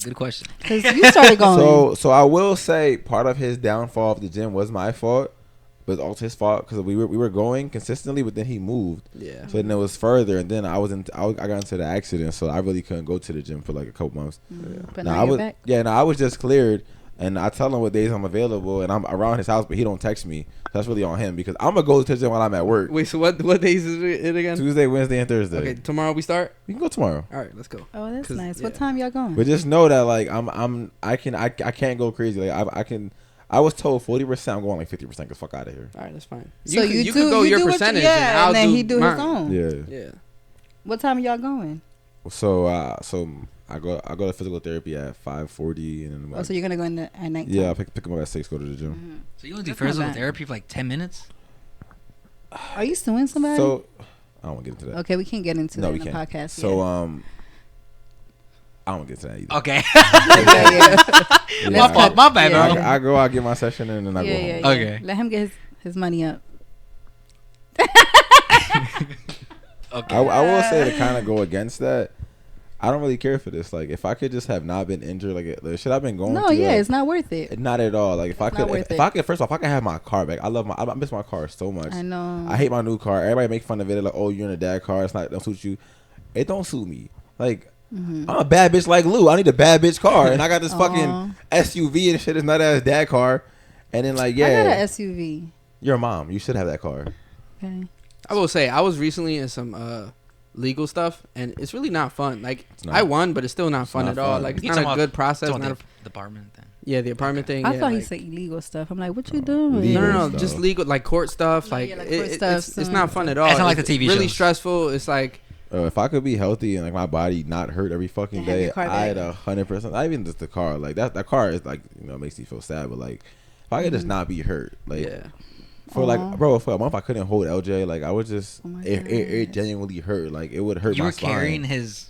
good question. Because you started going. So I will say part of his downfall of the gym was my fault, but it's also his fault because we were going consistently, but then he moved. Yeah. So then it was further, and then I got into the accident, so I really couldn't go to the gym for like a couple months. But now you're back. I was just cleared. And I tell him what days I'm available, and I'm around his house, but he don't text me. That's really on him because I'm gonna go to the gym while I'm at work. Wait, so what days is it again? Tuesday, Wednesday, and Thursday. Okay, tomorrow we start. We can go tomorrow. All right, let's go. Oh, that's nice. Yeah. What time y'all going? But just know that like I can't go crazy. Like I can. I was told 40%. I'm going like 50%. Cause fuck out of here. All right, that's fine. So you could go your percentage, and I'll then do he do mine. his own. Yeah. Yeah. What time y'all going? So I go to physical therapy at 5:40 and then. So you're gonna go in at night? Yeah, I pick them up at 6. Go to the gym. Mm-hmm. So you only do physical therapy for like 10 minutes? Are you suing somebody? So I don't want to get into that. Okay, we can't get into that in the podcast. So I don't get to that either. Okay. Yeah. My bad, bro. I go out, get my session in, and then I go home. Yeah. Okay. Let him get his money up. Okay. I will say to kind of go against that. I don't really care for this. Like, if I could just have not been injured, like the shit I've been going through. No, yeah, it's not worth it. Not at all. Like, if I could, first off, if I could have my car back. I miss my car so much. I know. I hate my new car. Everybody make fun of it. Like, oh, you're in a dad car. It's not, don't suit you. It don't suit me. Like, I'm a bad bitch like Lou. I need a bad bitch car, and I got this fucking SUV and shit. It's not a dad car, and then like, yeah, I got an SUV. Your mom. You should have that car. Okay. I will say I was recently in some legal stuff, and it's really not fun. Like I won, but it's still not fun at all. Like it's not a good process. Not the apartment thing. Yeah, the apartment thing. I yeah, thought like, he said illegal stuff. I'm like, what you doing? No, just legal, like court stuff. Like, court stuff, it's not fun at all. It's not like the TV shows. Really stressful. It's like. If I could be healthy and like my body not hurt every fucking day, I'd 100%. Not even just the car. Like that car is like, you know, makes me feel sad. But like, if I could just not be hurt, like, for like, bro, for a month I couldn't hold LJ. Like I would just, it genuinely hurt. Like it would hurt my spine. You were carrying his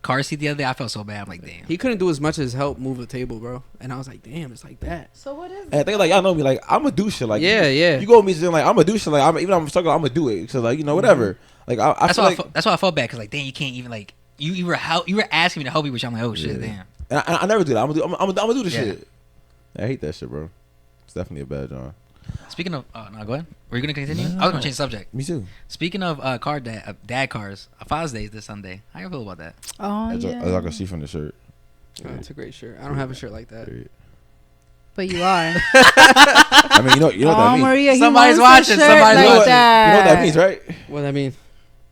car seat the other day. I felt so bad. I'm like, damn. He couldn't do as much as help move the table, bro. And I was like, damn, it's like that. So what is it? And I think like y'all know me. Like I'm gonna do shit. Like yeah. You go with me saying like I'm gonna do shit. Like even though I'm struggling, I'm gonna do it. So like you know whatever. Like that's why I felt bad because like dang, you can't even like you were asking me to help you, which I'm like, oh shit, damn. And I never do that. I'm gonna do the shit. I hate that shit, bro. It's definitely a bad job. Speaking of, no, go ahead. Were you gonna continue? I was gonna change the subject. Me too. Speaking of dad cars, Father's Day is this Sunday. How you feel about that? Oh as I can see from the shirt. It's a great shirt. I don't have a shirt like that. But you are. I mean, you know what that means. Maria, somebody's watching. Somebody's watching. You know what that means, right? What that mean?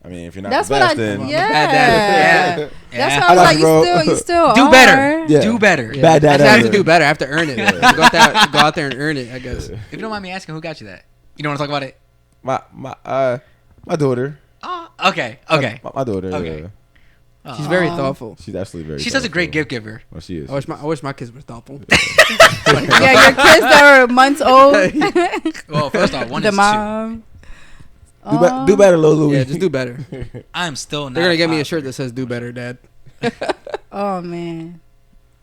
I mean, if you're not That's the best, what then yeah. Bad dad. Yeah. That's why I was like, you still do are. better. Yeah. Do better. Yeah. Bad dad. I have to do better. I have to earn it. Go out there and earn it, I guess. If you don't mind me asking, who got you that? You don't want to talk about it? My daughter. Oh, okay. My daughter. Okay. Yeah. She's very thoughtful. She's absolutely very. She's such a great gift giver. Well, she is. I wish my kids were thoughtful. Yeah, your kids that were months old. Well, first off, one the is mom. Do better, Louis. Yeah, just do better. I'm still not. They're gonna get me a shirt that says "Do better, Dad." Oh man.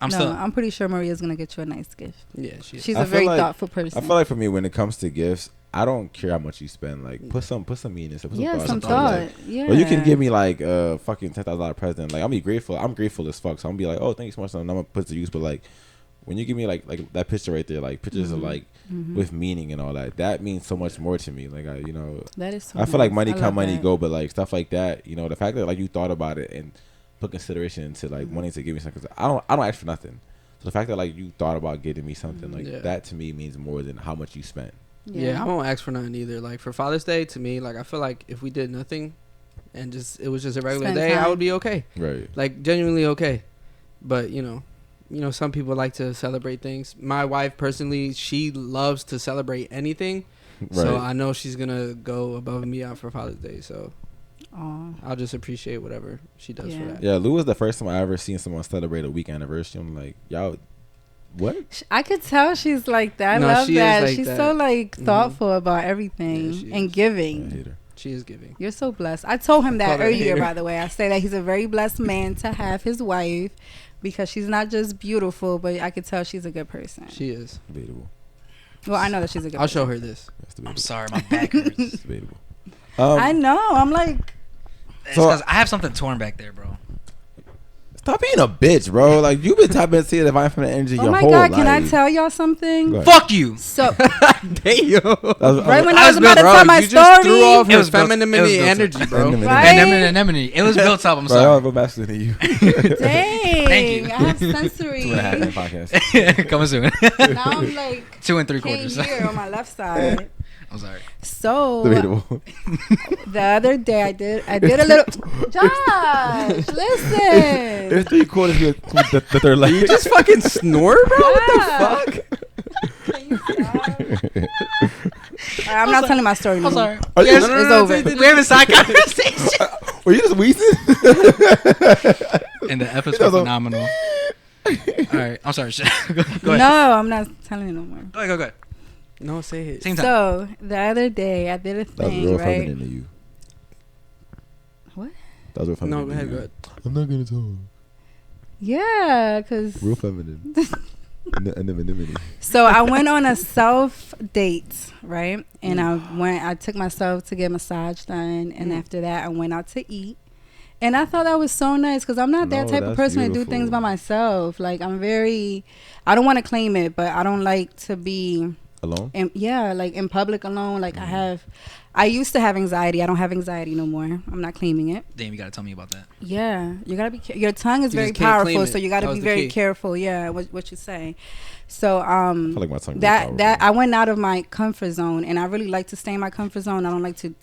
I'm pretty sure Maria's gonna get you a nice gift. Yeah, she is. She's a very thoughtful person. I feel like for me, when it comes to gifts, I don't care how much you spend. Like, put some meaning. Put some thought. Like, yeah. Or you can give me like a fucking $10,000 present. Like, I'll be grateful. I'm grateful as fuck. So I'm gonna be like, oh, thank you so much. And I'm gonna put it to use. But like, when you give me like that picture right there, like pictures of like with meaning and all that, that means so much more to me. Like that is. So I feel like money come, money go, but like stuff like that, you know, the fact that like you thought about it and put consideration into like wanting to give me something. I don't ask for nothing. So the fact that like you thought about getting me something like that to me means more than how much you spent. Yeah, I won't ask for nothing either. Like for Father's Day, to me, like I feel like if we did nothing and it was just a regular day, I would be okay. Right. Like genuinely okay. But you know, some people like to celebrate things. My wife personally, she loves to celebrate anything. Right. So I know she's gonna go above and beyond for Father's Day. So I'll just appreciate whatever she does for that. Yeah, Lou was the first time I ever seen someone celebrate a week anniversary. I'm like, y'all. What? I could tell she's like that. I love that. She's so like thoughtful about everything and giving. I hate her. She is giving. You're so blessed. I told him that earlier, by the way. I say that he's a very blessed man to have his wife because she's not just beautiful, but I could tell she's a good person. She is. Debatable. Well, I know that she's a good person. I'll show her this. I'm sorry, my back hurts. It's debatable. I know. I'm like. It's because I have something torn back there, bro. Stop being a bitch, bro. Like, you've been tapping into the divine feminine energy your whole life. Oh my God, can I tell y'all something? Fuck you. So, damn. Right when I was about to tell my story. Just threw off his femininity energy, bro. Right? It was built up. I'm sorry. Bro, I'm masculine to you. Dang. Thank you. I have sensory. 2.5 podcast. Coming soon. Now I'm like 2 3/4. here on my left side. I'm sorry. So Debatable. The other day I did a little. Josh, listen. There's 3/4 here. The third leg. You just fucking snore, bro. What the fuck? Can you stop? I'm not telling my story. I'm sorry. It's over. We're having a side conversation. Were you just wheezing? And the F is for phenomenal. All right, I'm sorry. Go ahead. No, I'm not telling you no more. Go ahead. No, say it. Same time. So the other day I did a That was thing, real right? feminine to you. What? That was real feminine. No, go ahead, go ahead. I'm not gonna talk. Yeah, cause Real feminine. Anonymity. so I went on a self date, right? And I took myself to get a massage done, and after that I went out to eat. And I thought that was so nice because I'm not that type of person to do things by myself. Like I don't want to claim it, but I don't like to be alone. Like in public alone. Like I used to have anxiety. I don't have anxiety no more. I'm not claiming it. Damn, you gotta tell me about that. Yeah, you gotta be. Your tongue is very powerful, so you gotta be very careful. Yeah, what you say. So I feel like my tongue that I went out of my comfort zone, and I really like to stay in my comfort zone. I don't like to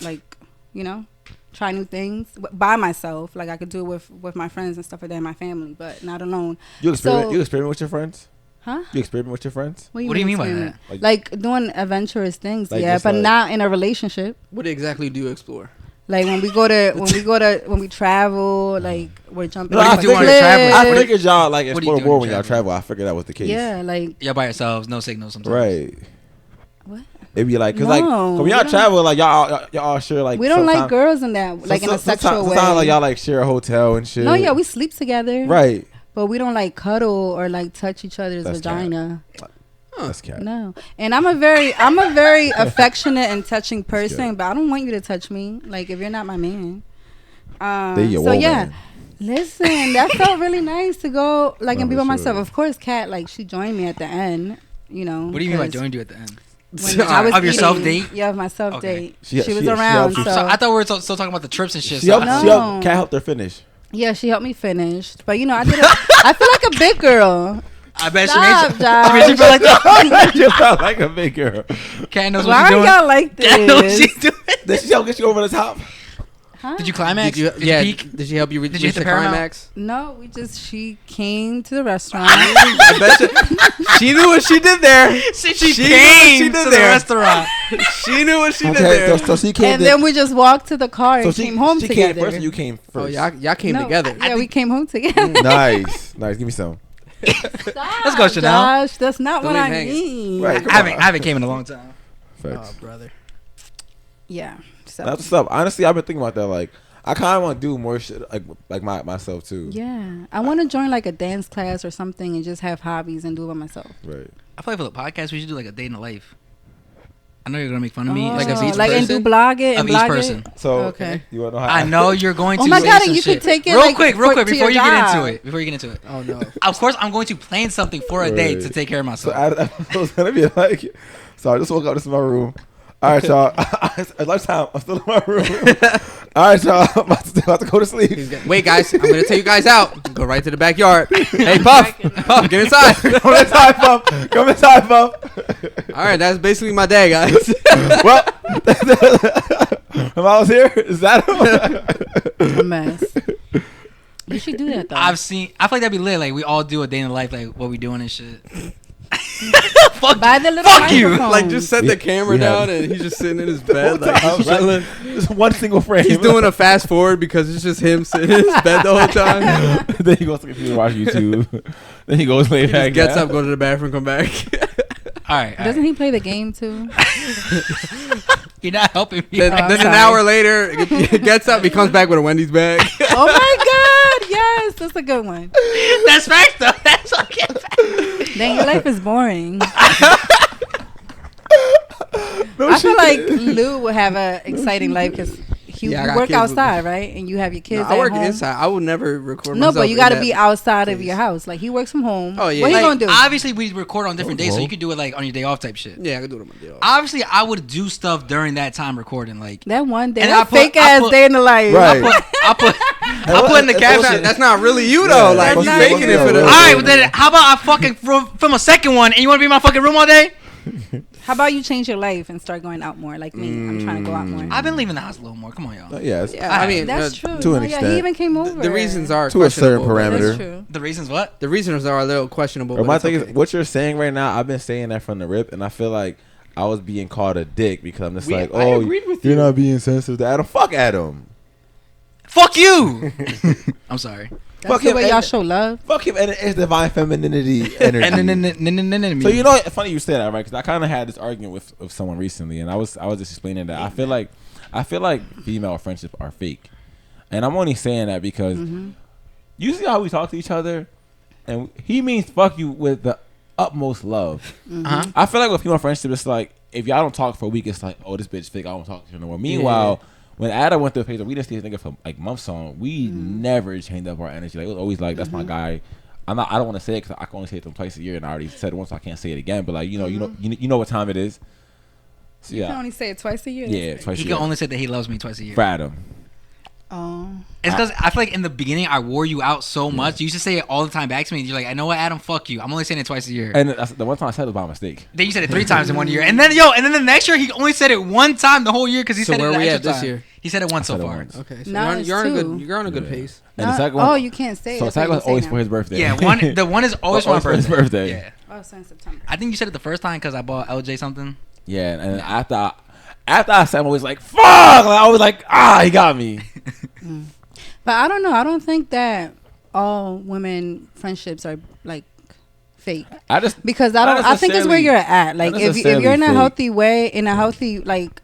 try new things by myself. Like I could do it with my friends and stuff like that, and my family, but not alone. You experiment with your friends? Huh? You experiment with your friends? What do you mean by that? Like doing adventurous things, but like, not in a relationship. What exactly do you explore? Like when we travel, like we're jumping. What do you do on your travel? I figured y'all like explore more when y'all travel. I figured that was the case. Yeah, like y'all by yourselves, no signal sometimes. Right. What? It'd be like, cause when y'all travel, like y'all share like. We don't like girls in that, like in a sexual way. Sometimes like y'all like share a hotel and shit. No, yeah, we sleep together. Right. But we don't like cuddle or like touch each other's vagina. That's cat. No, and I'm a very affectionate and touching person, but I don't want you to touch me. Like if you're not my man. Listen, that felt really nice to go like and be by myself. Of course, Kat like she joined me at the end. You know. What do you mean by joined you at the end? When I was of your self date? Yeah, of my self date. She was around. So I thought we were still talking about the trips and shit. Kat helped her finish. Yeah, she helped me finish. But you know, I feel like a big girl. I bet Stop, she made you feel like that. You felt like a big girl. Kat knows Why what she's doing. Why are y'all like this? Kat knows what she's doing. Did she help get you over the top? Huh? Did you climax? Did you peak? Did she help you reach the climax? No, she came to the restaurant. I bet she knew what she did there. She came to the restaurant. She knew what she did there. So she came. And then we just walked to the car and came home together. She came first, and you came first. Oh, y'all came together. Yeah, we came home together. Nice. Give me some. Stop, let's go, Chanel. Josh, that's not what I mean. Right, I haven't came in a long time. Facts. Oh, brother. Yeah. So. That's what's up. Honestly, I've been thinking about that. Like, I kind of want to do more shit like myself too. Yeah, I want to join like a dance class or something and just have hobbies and do it by myself. Right. I feel like for the podcast we should do like a day in the life. I know you're gonna make fun of me, like a beach person, and do blog it and blog it. So okay, you wanna know how I know you're going to. Oh my say god, some you shit. could take it real quick before you get into it. Oh no. Of course, I'm going to plan something for a day to take care of myself. So I was gonna be like, so I just woke up. This is my room. All right, y'all. At lunchtime, I'm still in my room. All right, y'all. I'm about to go to sleep. Wait, guys. I'm going to take you guys out. Go right to the backyard. Hey, Puff. Puff, get inside. Come inside, Puff. Come inside, Puff. All right, that's basically my day, guys. Well, if I was here, is that a mess? You should do that, though. I feel like that'd be lit. Like, we all do a day in the life, like, what we doing and shit. Fuck you! Like just set the camera down and he's just sitting in his bed, like he's chilling. Just one single frame. He's doing a fast forward because it's just him sitting in his bed the whole time. Then he goes to the computer, watch YouTube. Then he goes lay back. Gets up, go to the bathroom, come back. All right. Doesn't he play the game too? You're not helping me. Then an hour later, he gets up, he comes back with a Wendy's bag. Oh my god! Yes, that's a good one. That's facts though. That's fucking facts. Dang, your life is boring. I feel like Lou would have an exciting life because he work outside, right? And you have your kids. I work home. inside. I would never record. No, but you got to be outside of your house. Like he works from home. Oh yeah. What he gonna do? Obviously, we record on different days, so you could do it like on your day off type shit. Yeah, I could do it on my day off. Obviously, I would do stuff during that time recording, like that one day. That fake ass day in the life. Right. I put in the caption. That's not really you though. Like you faking it for the. All right, well, then how about I fucking film a second one, and you want to be in my fucking room all day? How about you change your life and start going out more like me? I'm trying to go out more. I've been leaving the house a little more. Come on, y'all. Yeah, I mean that's true. To an extent. Yeah, he even came over. The reasons are to a certain parameter. That's true. The reasons what? The reasons are a little questionable. But my thing is, what you're saying right now, I've been saying that from the rip, and I feel like I was being called a dick because I'm just you're not being sensitive to Adam. Fuck Adam. Fuck you. I'm sorry. That's the way y'all show love. Fuck him, and it's divine femininity energy. So you know, it's funny you say that, right? Because I kind of had this argument with someone recently, and I was just explaining that I feel like female friendships are fake, and I'm only saying that because you see how we talk to each other, and he means fuck you with the utmost love. I feel like with female friendship, it's like if y'all don't talk for a week, it's like, oh, this bitch fake. I don't talk to her no more. Meanwhile. When Adam went through a phase where we didn't see his nigga for like months on, we never changed up our energy. Like it was always like, that's my guy. I don't want to say it because I can only say it twice a year, and I already said it once, so I can't say it again. But like you know what time it is. So, you can only say it twice a year. Yeah, twice a year. He can only say that he loves me twice a year. For Adam. Oh. It's because I feel like in the beginning I wore you out so much. You used to say it all the time back to me. And you're like, I know what, Adam, fuck you. I'm only saying it twice a year. And that's the one time I said it was by mistake. Then you said it 3 times in 1 year. And then the next year he only said it 1 time the whole year because he said it where we extra at this time. year? He said it once so far. Okay, so No, you're on a good pace. And the second one, you can't say it. So the second one's always for his birthday. Yeah, the one is always for his birthday. Yeah. Oh, so in September. I think you said it the first time because I bought LJ something. Yeah, and after I said, I was like, fuck! Like, I was like, he got me. But I don't know. I don't think that all women friendships are like fake. Because I think it's where you're at. Like if you're in a healthy way, in a healthy like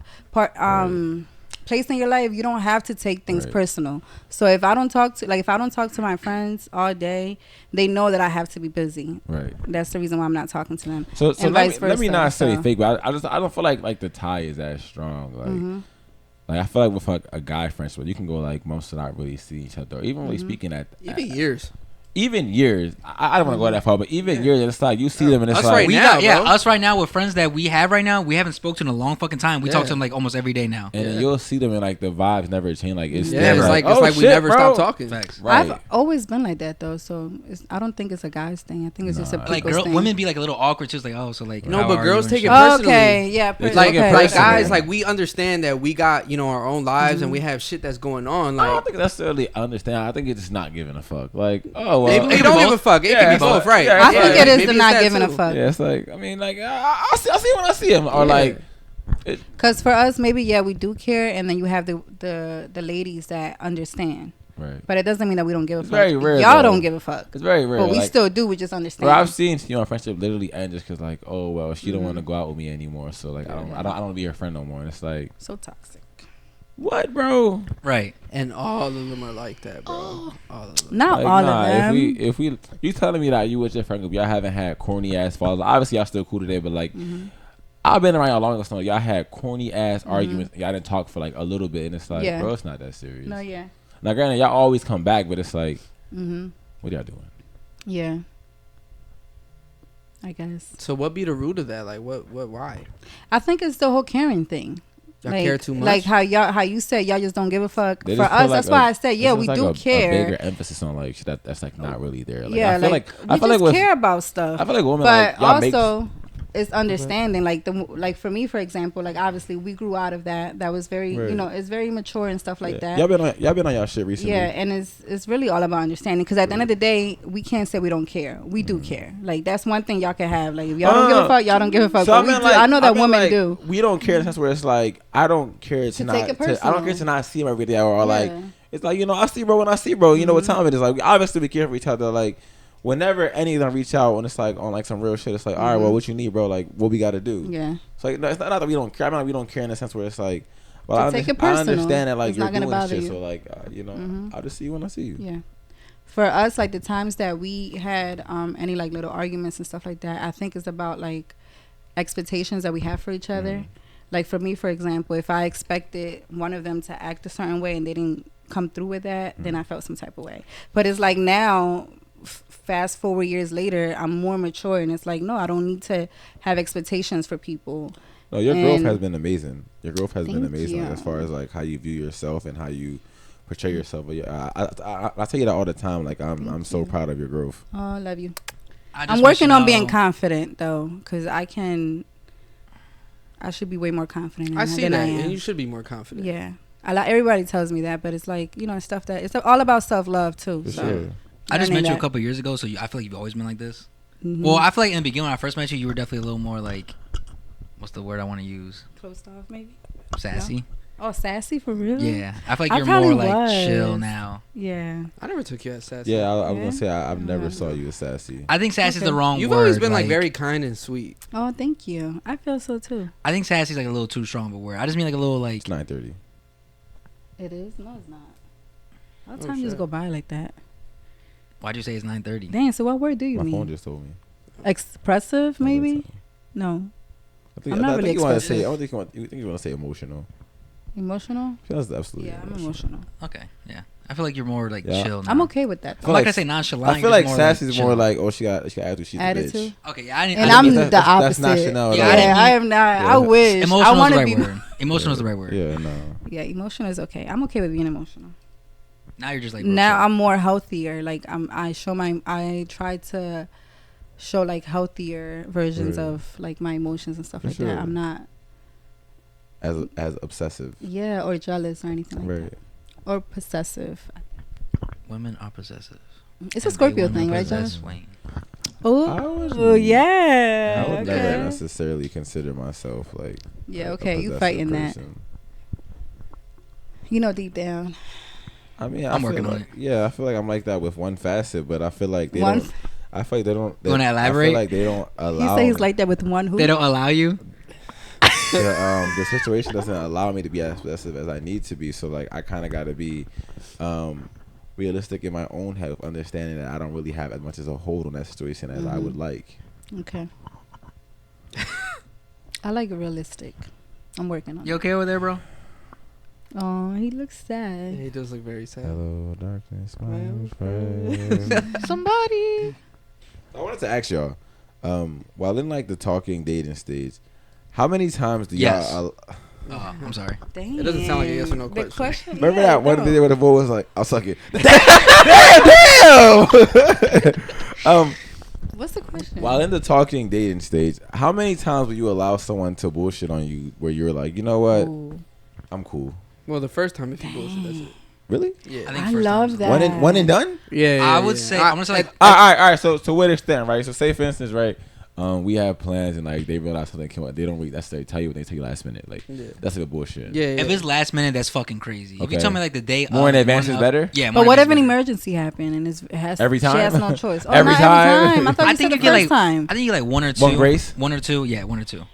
place in your life, you don't have to take things personal. So if I don't talk to my friends all day, they know that I have to be busy. Right. That's the reason why I'm not talking to them. So and vice versa. Let me not say fake, but I don't feel like the tie is that strong. Like like I feel like with a guy friendship, you can go like months to not really see each other, or even really speaking even years. Even years. I don't want to go that far, but even years, it's like you see them and it's us like right now, us right now with friends that we have right now, we haven't spoken in a long fucking time. We talk to them like almost every day now. And you'll see them and like the vibes never change. Like it's we never stop talking. Facts. Right. I've always been like that though, so I don't think it's a guy's thing. I think it's just a people's thing. Women be like a little awkward too. It's like, oh, so like no, but girls take it personally. Okay, yeah, like guys, like we understand that we got our own lives and we have shit that's going on. Like I don't think necessarily understand. I think it's just not giving a fuck. Like we don't give a fuck. It can be both, right? Yeah, I think it is the not giving a fuck. Yeah, it's like I mean, like I see when I see him, or like. Because for us, maybe we do care, and then you have the ladies that understand. Right. But it doesn't mean that we don't give a it's fuck. Very rare. Y'all don't give a fuck. It's very rare. But we still do. We just understand. Bro, I've seen friendship literally end just because like, oh well, she don't want to go out with me anymore, so like I don't want to be her friend no more. And it's like so toxic. What, bro? Right. And all of them are like that, bro. All of them. Not all of them. If we you telling me that you with your friend group, y'all haven't had corny ass falls. Obviously, y'all still cool today, but like. I've been around y'all long enough to know y'all had corny ass arguments. Y'all didn't talk for like a little bit, and it's like, bro, it's not that serious. No, yeah. Now, granted, y'all always come back, but it's like, what y'all doing? Yeah. I guess. So what be the root of that? Like, why? I think it's the whole caring thing. Y'all care too much. Like how you said y'all just don't give a fuck. For us, that's why I said we do care. A bigger emphasis on like that's like not really there. Like, yeah, I feel like care about stuff. I feel like women, but like, also. It's understanding, like for me, for example, like obviously we grew out of that. That was very, it's very mature and stuff like that. Y'all been on y'all shit recently. Yeah, and it's really all about understanding. Because at the end of the day, we can't say we don't care. We do care. Like that's one thing y'all can have. Like if y'all don't give a fuck, y'all don't give a fuck. So but we do. I know that women do. We don't care in the sense where it's like I don't care to not. I don't care to not see him every day or like it's like I see bro when I see bro. You know what time it is. Like obviously we care for each other. Like. Whenever any of them reach out when it's like on like some real shit, it's like, all right, well, what you need, bro? Like, what we got to do? Yeah. It's like no, it's not that we don't care. I mean, like, we don't care in the sense where it's like, well, I understand that like you're doing shit, so like, I'll just see you when I see you. Yeah. For us, like the times that we had any like little arguments and stuff like that, I think it's about like expectations that we have for each other. Like for me, for example, if I expected one of them to act a certain way and they didn't come through with that, then I felt some type of way. But it's like now. Fast forward years later, I'm more mature, and it's like, no, I don't need to have expectations for people. No, your growth has been amazing. Your growth has been amazing as far as like how you view yourself and how you portray yourself. I tell you that all the time. Like I'm so proud of your growth. Oh, I love you. I'm working on being confident though, because I should be way more confident. I see that, and you should be more confident. Yeah, everybody tells me that, but it's like stuff that it's all about self-love too. For sure. I just met you a couple years ago, so I feel like you've always been like this. Well, I feel like in the beginning when I first met you, you were definitely a little more like, what's the word I want to use? Closed off, maybe. Sassy. Oh, sassy for real? Yeah, I feel like you're more like chill now. Yeah. I never took you as sassy. Yeah, I was gonna say I've never saw you as sassy. I think sassy is the wrong word. You've always been like very kind and sweet. Oh, thank you. I feel so too. I think sassy is like a little too strong of a word. I just mean like a little like. It's 9:30. It is? No, it's not. How time just go by like that? Why'd you say it's 9:30? Dang, so what word do you mean? My phone just told me. Expressive, maybe? No. I'm not really expressive. I think you want to say emotional. Emotional? That's absolutely. Yeah, I'm emotional. Okay, yeah. I feel like you're more like chill now. I'm okay with that. I'm not gonna say nonchalant. I feel like sassy's more like, oh, she got attitude. She's attitude. A bitch. Okay, yeah. And I'm the opposite. That's not Yeah, I am not. Yeah. I wish. Emotional I is want the to right be. word. Emotional is the right word. Yeah, no. Yeah, emotional is okay. I'm okay with being emotional. Now you're just like. Now I'm more healthier. Like I try to show like healthier versions of like my emotions and stuff like that. I'm not as obsessive. Yeah, or jealous or anything like Right. that. Or possessive. Women are possessive. It's a Scorpio thing, right, Josh? Oh, yeah. I would never necessarily consider myself like. Yeah, like okay, you fighting person. that. You know, deep down. I mean, I'm working on it. Yeah, I feel like I'm like that with one facet, but I feel like they don't. I feel like they don't. You want to elaborate? I feel like they don't allow. He say he's like that with one who? They don't allow you. The situation doesn't allow me to be as obsessive as I need to be. So like, I kind of got to be realistic in my own head, understanding that I don't really have as much as a hold on that situation as I would like. Okay. I like realistic. I'm working on it. You okay over there, bro? Oh, he looks sad. Yeah, he does look very sad. Hello, darkness, my old friend. Somebody. I wanted to ask y'all, while in like the talking dating stage, how many times do y'all? Oh, I'm sorry. Damn. It doesn't sound like a yes or no question. Remember that one video where the boy was like, "I'll suck it." Damn. What's the question? While in the talking dating stage, how many times will you allow someone to bullshit on you where you're like, you know what, I'm cool? Well, the first time if you bullshit, that's it. Really? Yeah. I love that. One and done? Yeah. I would say. I'm gonna say like. All right. So to what extent, right? So say for instance, right? We have plans and like they realize something came up. They don't really necessarily tell you what they tell you last minute. Like that's like a bullshit. Yeah. If it's last minute, that's fucking crazy. Okay. If you tell me like the day more in advance is better. Yeah. But what if an emergency happened and it has every time? She has no choice. Oh, every time. I thought you said the first time. I think you get like one or two. One grace. One or two. Yeah, one or two.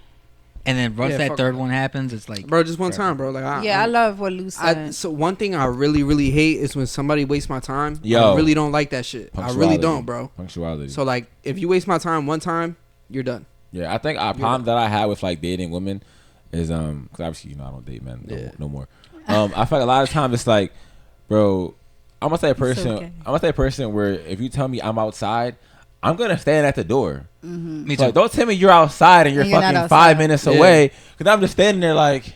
And then once that third one happens, it's like bro, just one time, bro. Like I love what Lou said. So one thing I really, really hate is when somebody wastes my time. Yo, I really don't like that shit. I really don't, bro. Punctuality. So like, if you waste my time one time, you're done. Yeah, I think our problem that I have with like dating women is because obviously I don't date men no more. I feel like a lot of times it's like, bro, I'm gonna say a person. Okay. I'm gonna say a person where if you tell me I'm outside, I'm gonna stand at the door. Mm-hmm. Me too. Like, don't tell me you're outside and you're fucking 5 minutes away, because I'm just standing there like.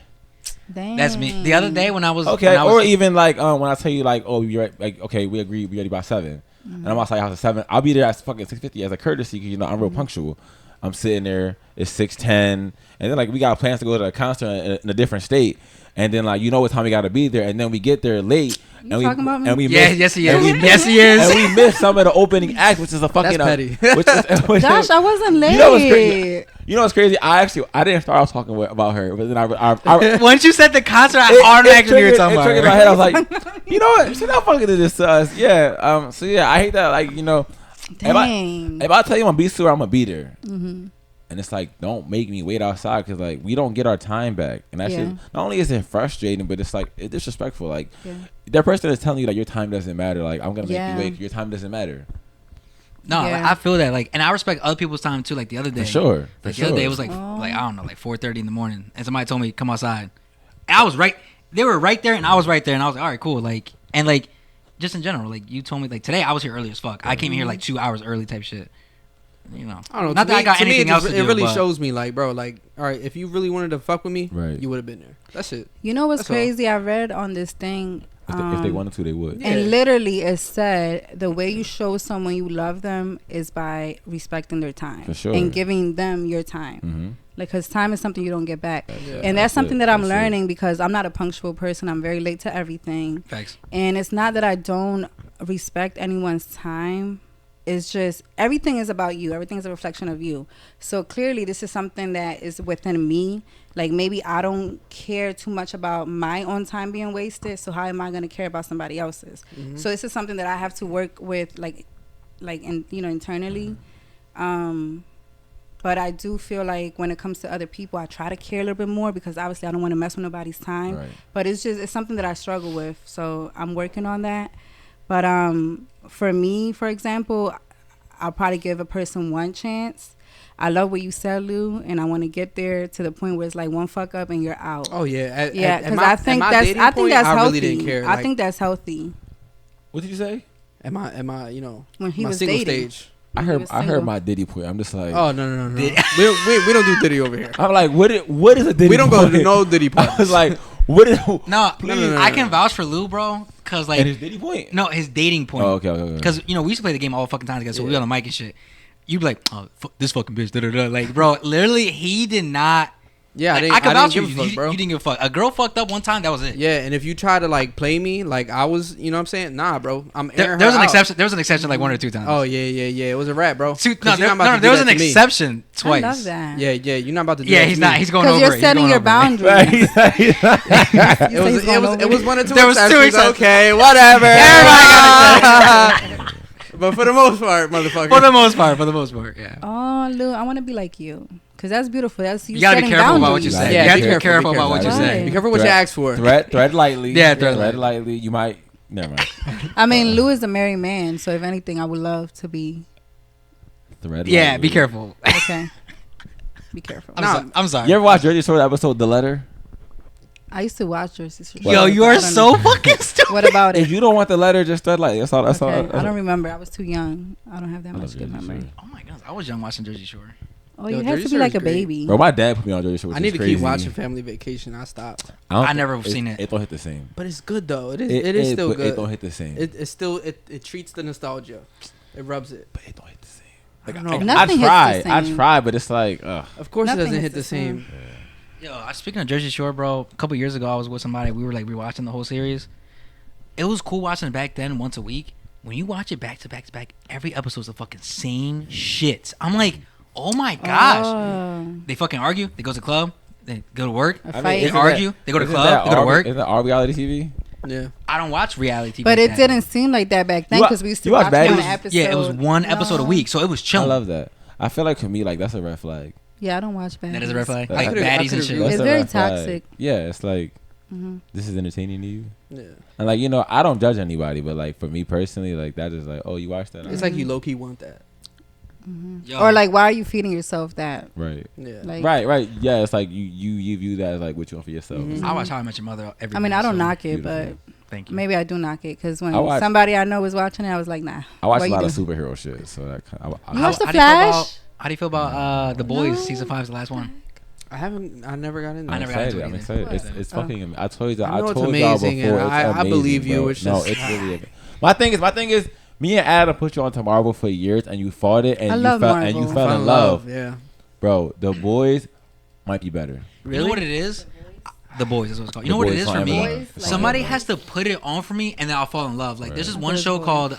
Dang. That's me. The other day when I was or even like when I tell you like, oh, you're right, like okay, we agreed, we ready by 7, and I'm outside your house at 7. I'll be there at fucking 6:50 as a courtesy because I'm real punctual. I'm sitting there. It's 6:10, and then like we got plans to go to a concert in a different state, and then like what time we got to be there, and then we get there late. You talking about me? And we yes he is. Yes he is. And we missed some of the opening act, which is a fucking petty. Josh, I wasn't late. You know what's crazy? I didn't start off talking about her, but then I once you said the concert, I automatically knew you were talking about her. In my head, I was like, you know what? She's not fucking to this to us. Yeah. So yeah, I hate that. Like Dang. If I tell you I'm gonna be somewhere, I'm gonna be there. Mm-hmm. And it's like, don't make me wait outside because like we don't get our time back, and that shit, not only is it frustrating, but it's like it's disrespectful. Like that person is telling you that your time doesn't matter. Like I'm gonna make you wait. Your time doesn't matter. No, like, I feel that. Like, and I respect other people's time too. Like the other day, the other day it was like I don't know, like 4:30 in the morning, and somebody told me come outside. And I was right. They were right there, and I was right there, and I was like, all right, cool. Like, and like, just in general, like you told me, like today I was here early as fuck. I came here like 2 hours early, type shit. You know, I don't know. Not that I got anything else to do. It really shows me, like, bro, like, all right, if you really wanted to fuck with me, right, you would have been there. That's it. You know what's crazy? I read on this thing. If they wanted to, they would. And literally, it said the way you show someone you love them is by respecting their time and giving them your time. Mm-hmm. Like, because time is something you don't get back. And that's something that I'm learning because I'm not a punctual person. I'm very late to everything. Thanks. And it's not that I don't respect anyone's time. it's just everything is about you. Everything is a reflection of you. So clearly this is something that is within me. Like maybe I don't care too much about my own time being wasted. So how am I going to care about somebody else's? Mm-hmm. So this is something that I have to work with like in, you know, internally. But I do feel like when it comes to other people, I try to care a little bit more because obviously I don't want to mess with nobody's time. Right. But it's something that I struggle with. So I'm working on that. But for me, for example, I'll probably give a person one chance. I love what you said, Lou, and I want to get there to the point where it's like one fuck up and you're out. Oh yeah, because I think that's healthy. I really didn't care. I think that's healthy. What did you say? Am I you know, when he my was single dating. stage? I heard my Diddy point. I'm just like, oh no. we don't do Diddy over here. I'm like, what is a Diddy? We don't point? go to no Diddy point. I was like, what is? No, I can vouch for Lou, bro. Cause like, and his Diddy point? No, his dating point. Oh, okay. Because you know we used to play the game all fucking time together, so we on the mic and shit. You'd be like, oh, this fucking bitch, da da da. Like, bro, literally, he did not. Yeah, like, I vouch didn't give a fuck, bro. You didn't give a fuck. A girl fucked up one time, that was it. Yeah, and if you try to like play me like I was, you know what I'm saying? Nah, bro. I'm there was an exception. There was an exception like one or two times. Oh yeah. It was a rap, bro. There was an exception twice. I love that. Yeah. You're not about to do that. Yeah, he's not. He's going over it. Because you're setting your boundaries. It was one or two. There was two exceptions. Okay, whatever. But for the most part, motherfucker. For the most part, yeah. Oh, Lou, I want to be like you. Because that's beautiful. That's you gotta be careful about what you say. Yeah, you have to be careful about what you say. Be careful what you ask for. Thread lightly. Yeah, thread lightly. You might. Never mind. I mean, Lou is a married man, so if anything, I would love to be. Yeah, be careful. Okay. Be careful. I'm sorry. You ever watch Jersey Shore episode The Letter? I used to watch Jersey Shore. Yo, you are so fucking stupid. What about it? If you don't want the letter, just thread lightly. That's all. I don't remember. I was too young. I don't have that much good memory. Oh my goodness, I was young watching Jersey Shore. Oh, you had to be like a baby. Bro, my dad put me on Jersey Shore. I need to keep watching Family Vacation. I stopped. I never seen it. It don't hit the same. But it's good though. It is still good. It don't hit the same. It's still it treats the nostalgia. It rubs it. But it don't hit the same. Like, I don't know. I tried, but it's like, of course nothing it doesn't hit the same. Yo, speaking of Jersey Shore, bro, a couple years ago I was with somebody. We were like rewatching the whole series. It was cool watching it back then once a week. When you watch it back to back to back, every episode's the fucking same shit. I'm like, oh my gosh. They fucking argue. They go to the club. They go to work. They argue. They go to the club. They go to work. Is that all reality TV? Yeah. I don't watch reality TV. But it didn't seem like that back then because we used to watch one episode. Yeah, it was one episode a week, so it was chilling. I love that. I feel like for me, like that's a red flag. Yeah, I don't watch baddies. That is a red flag. Like baddies and shit. It's very toxic. Yeah, it's like this is entertaining to you. Yeah. And like, you know, I don't judge anybody, but like for me personally, like that is like, oh, you watch that. It's like you low key want that. Or like, why are you feeding yourself that? Right. Yeah. Like, right. Yeah, it's like you view that as like what you want for yourself. I watch How I Met Your Mother every. I mean, I don't knock it, but thank you. Maybe I do knock it because when somebody I know was watching it, I was like, nah. I watch a lot of superhero shit, so that you watch The Flash? How do you feel about The Boys? Season 5 is the last one. I never got into it. I'm excited. It's fucking. I told you. I told y'all before. I believe you. It's just it's really. My thing is. Me and Adam put you onto Marvel for years, and you fought it, and you fell in love. Yeah, bro. The Boys might be better. Really? You know what it is? The Boys is what it's called. You know what it is for me? Somebody has to put it on for me, and then I'll fall in love. Like there's this one show called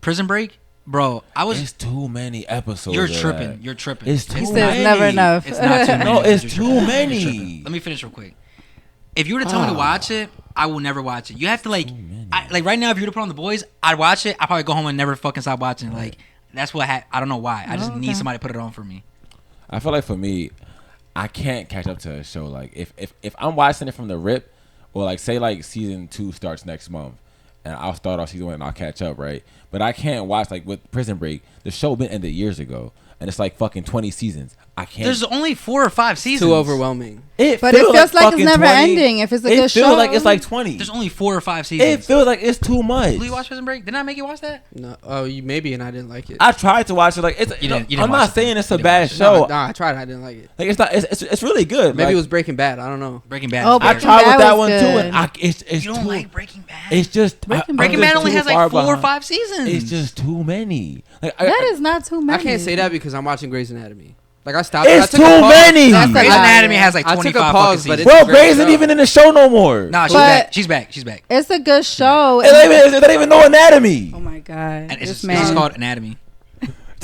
Prison Break. Bro, it's too many episodes. You're tripping. You're tripping. It's too many. He says never enough. It's not too many. No, it's too many. Let me finish real quick. If you were to tell me to watch it, I will never watch it. You have to like right now. If you were to put on The Boys, I'd watch it. I'd probably go home and never fucking stop watching it. Like that's what I don't know why. I just need somebody to put it on for me. I feel like for me, I can't catch up to a show. Like if I'm watching it from the rip, or like say like season 2 starts next month, and I'll start off season 1 and I'll catch up, right? But I can't watch like with Prison Break. The show been ended years ago, and it's like fucking 20 seasons. I can't. There's only 4 or 5 seasons. Too overwhelming. But it feels like it's never ending. If it's a good show, it feels like it's like 20. There's only 4 or 5 seasons. It feels like it's too much. Will you watch Prison Break? Didn't I make you watch that? No. Oh, you maybe, and I didn't like it. I tried to watch it. Like it's. You didn't I'm not saying it's a bad show. Nah, I tried. I didn't like it. Like it's not. It's really good. Maybe it was Breaking Bad. I don't know. Breaking Bad. Oh, I tried with that one too, and it's. You don't like Breaking Bad? It's just Breaking Bad only has like 4 or 5 seasons. It's just too many. Like that is not too many. I can't say that because I'm watching Grey's Anatomy. Like I stopped. It's too many. Grey's Anatomy has like 25 pause, fucking but seasons. Bro, Grey's ain't even in the show no more. Nah, she's back. She's back. It's a good show. They don't even know anatomy. Oh my god! And it's man. just called Anatomy.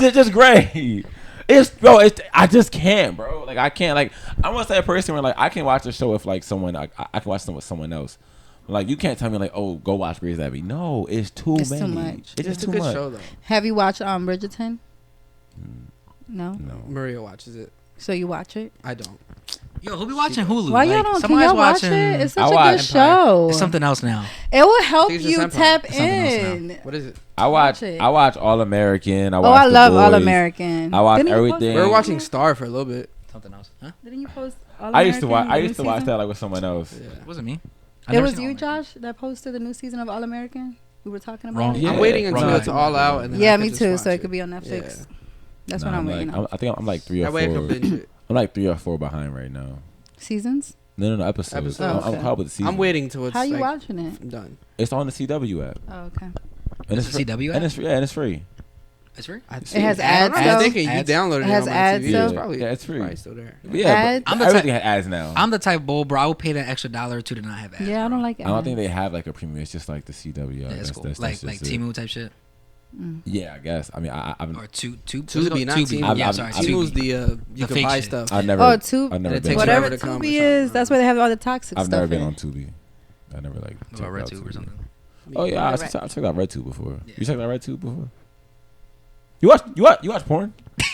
It's just Grey. I just can't, bro. Like I can't. Like I'm gonna say a person where like I can watch a show with like someone. I can watch them with someone else. Like you can't tell me like, oh, go watch Grey's Anatomy. No, it's too many. Too much. It's just a too good much. show though. Have you watched Bridgerton? No. Maria watches it. So you watch it? I don't. Yo, who be watching Hulu? Why y'all don't? Can y'all watch it? It's such a good show. It's something else now. It will help It's you tap in. What is it? I watch All American. I love All American. I watch everything. We were watching Star for a little bit. Something else. Huh? Didn't you post All I American? used to watch that like with someone else. Yeah. It wasn't me. It was you, Josh, that posted the new season of All American. We were talking about. Wrong. it? Yeah. I'm waiting until Wrong. it's all out. And then Yeah, I me can just too. watch So it could be on Netflix. Yeah. That's what I'm waiting on. I think I'm like 3 or That way I 4. can binge it. I'm like 3 or 4 behind right now. Seasons? No, episodes. Episodes. I'm caught with the season. I'm waiting till it's How you like watching it? done. It's on the CW app. Oh, okay. And It's a CW app? And it's free. Yeah, and it's free. It's free. It has ads, I'm though? thinking you Ads? downloaded It it has on my ads, TV. though? It's probably, Yeah, it's free. Probably still there. Yeah, Ads? but I'm the everything has ads now. I'm the type of bull, bro. I would pay that extra $1 or $2 to not have ads. Yeah, I don't like it. I don't think they have like a premium. It's just like the CW. Yeah, it's cool. That's Like just Temu type shit. Yeah, I guess. I mean, I've Or Tubi, Tubi, not Tubi. Temu. Yeah, sorry, Temu's Tubi. the you The can fake buy shit. stuff. I've never. Oh, Tubi. I've never It been. takes Whatever forever to come or Tubi something. is, that's where they have all the toxic I've stuff never been in. on Tubi. I never like. What about RedTube or something? Oh yeah, I Right. checked out RedTube before. Yeah. You checked out RedTube before? You watch porn?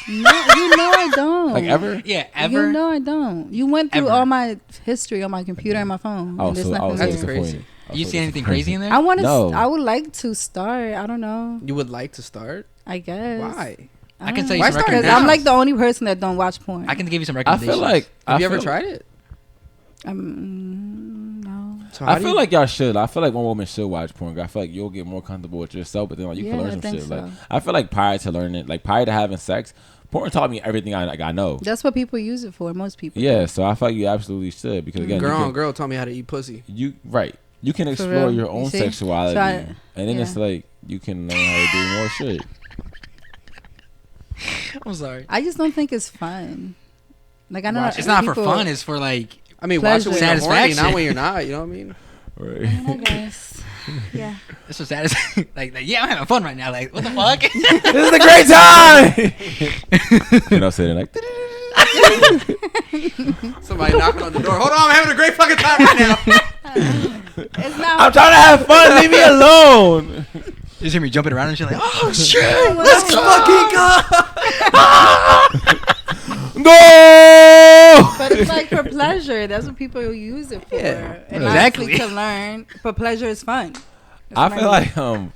No, you know I don't. Like ever? Yeah, ever. You know I don't. You went through Ever. all my history on my computer and my phone. I and was there's so nothing That's there. crazy. disappointed. I was You so see anything disappointed. crazy in there? I want to. No. I would like to start. I don't know. You would like to start? I guess. Why? I can tell you Why some start Because recommendations. I'm like the only person that don't watch porn. I can give you some I recommendations. feel like. Have you ever tried it? No. So I feel like y'all should. I feel like one woman should watch porn. I feel like you'll get more comfortable with yourself, but then like you can Yeah, learn I some think shit. so. Like I feel like prior to learning, like prior to having sex, porn taught me everything I know. That's what people use it for. Most people. Yeah, so I feel like you absolutely should because again, Girl you on can, girl taught me how to eat pussy. you can For explore real? your You own see? sexuality, So and then it's yeah. like you can learn how to do more shit. I'm sorry. I just don't think it's fun. Like I know It's not for people- fun. It's for like. I mean, watch it when you're horny, Satisfaction. not when you're not. You know what I mean? Right. I guess. Yeah. It's so satisfying. like yeah, I'm having fun right now. Like what the fuck? This is a great time. You know, sitting like. Somebody knocking on the door. Hold on, I'm having a great fucking time right now. It's not. I'm trying to have fun. Leave me alone. You just hear me jumping around and shit like, oh shit. Let's No. But it's like for pleasure. That's what people use it for. Yeah. And Exactly. honestly, to learn. But pleasure is fun. That's I what feel mean.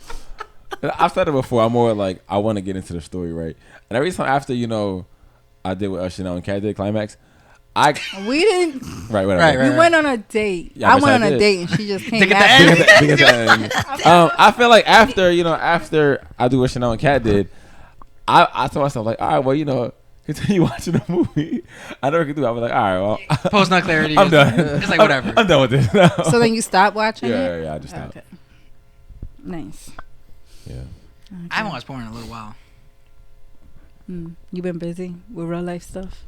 like I've said it before. I'm more like I want to get into the story, right? And every time after I did with Chanel and Cat did climax, We didn't. right, whatever. Right. We went on a date. Yeah, I but went I on a did. date and she just came Look at after that. me. Because, I feel like after I do what Chanel and Cat did, I told myself like, all right, well, continue watching the movie. I never could do it. I was like, all right, well, Post nut clarity. I'm done. It's like whatever. I'm done with this now. So then you stopped watching yeah, it? yeah, I just stopped. Okay. Nice. Yeah. I haven't watched porn in a little while. You been busy with real life stuff?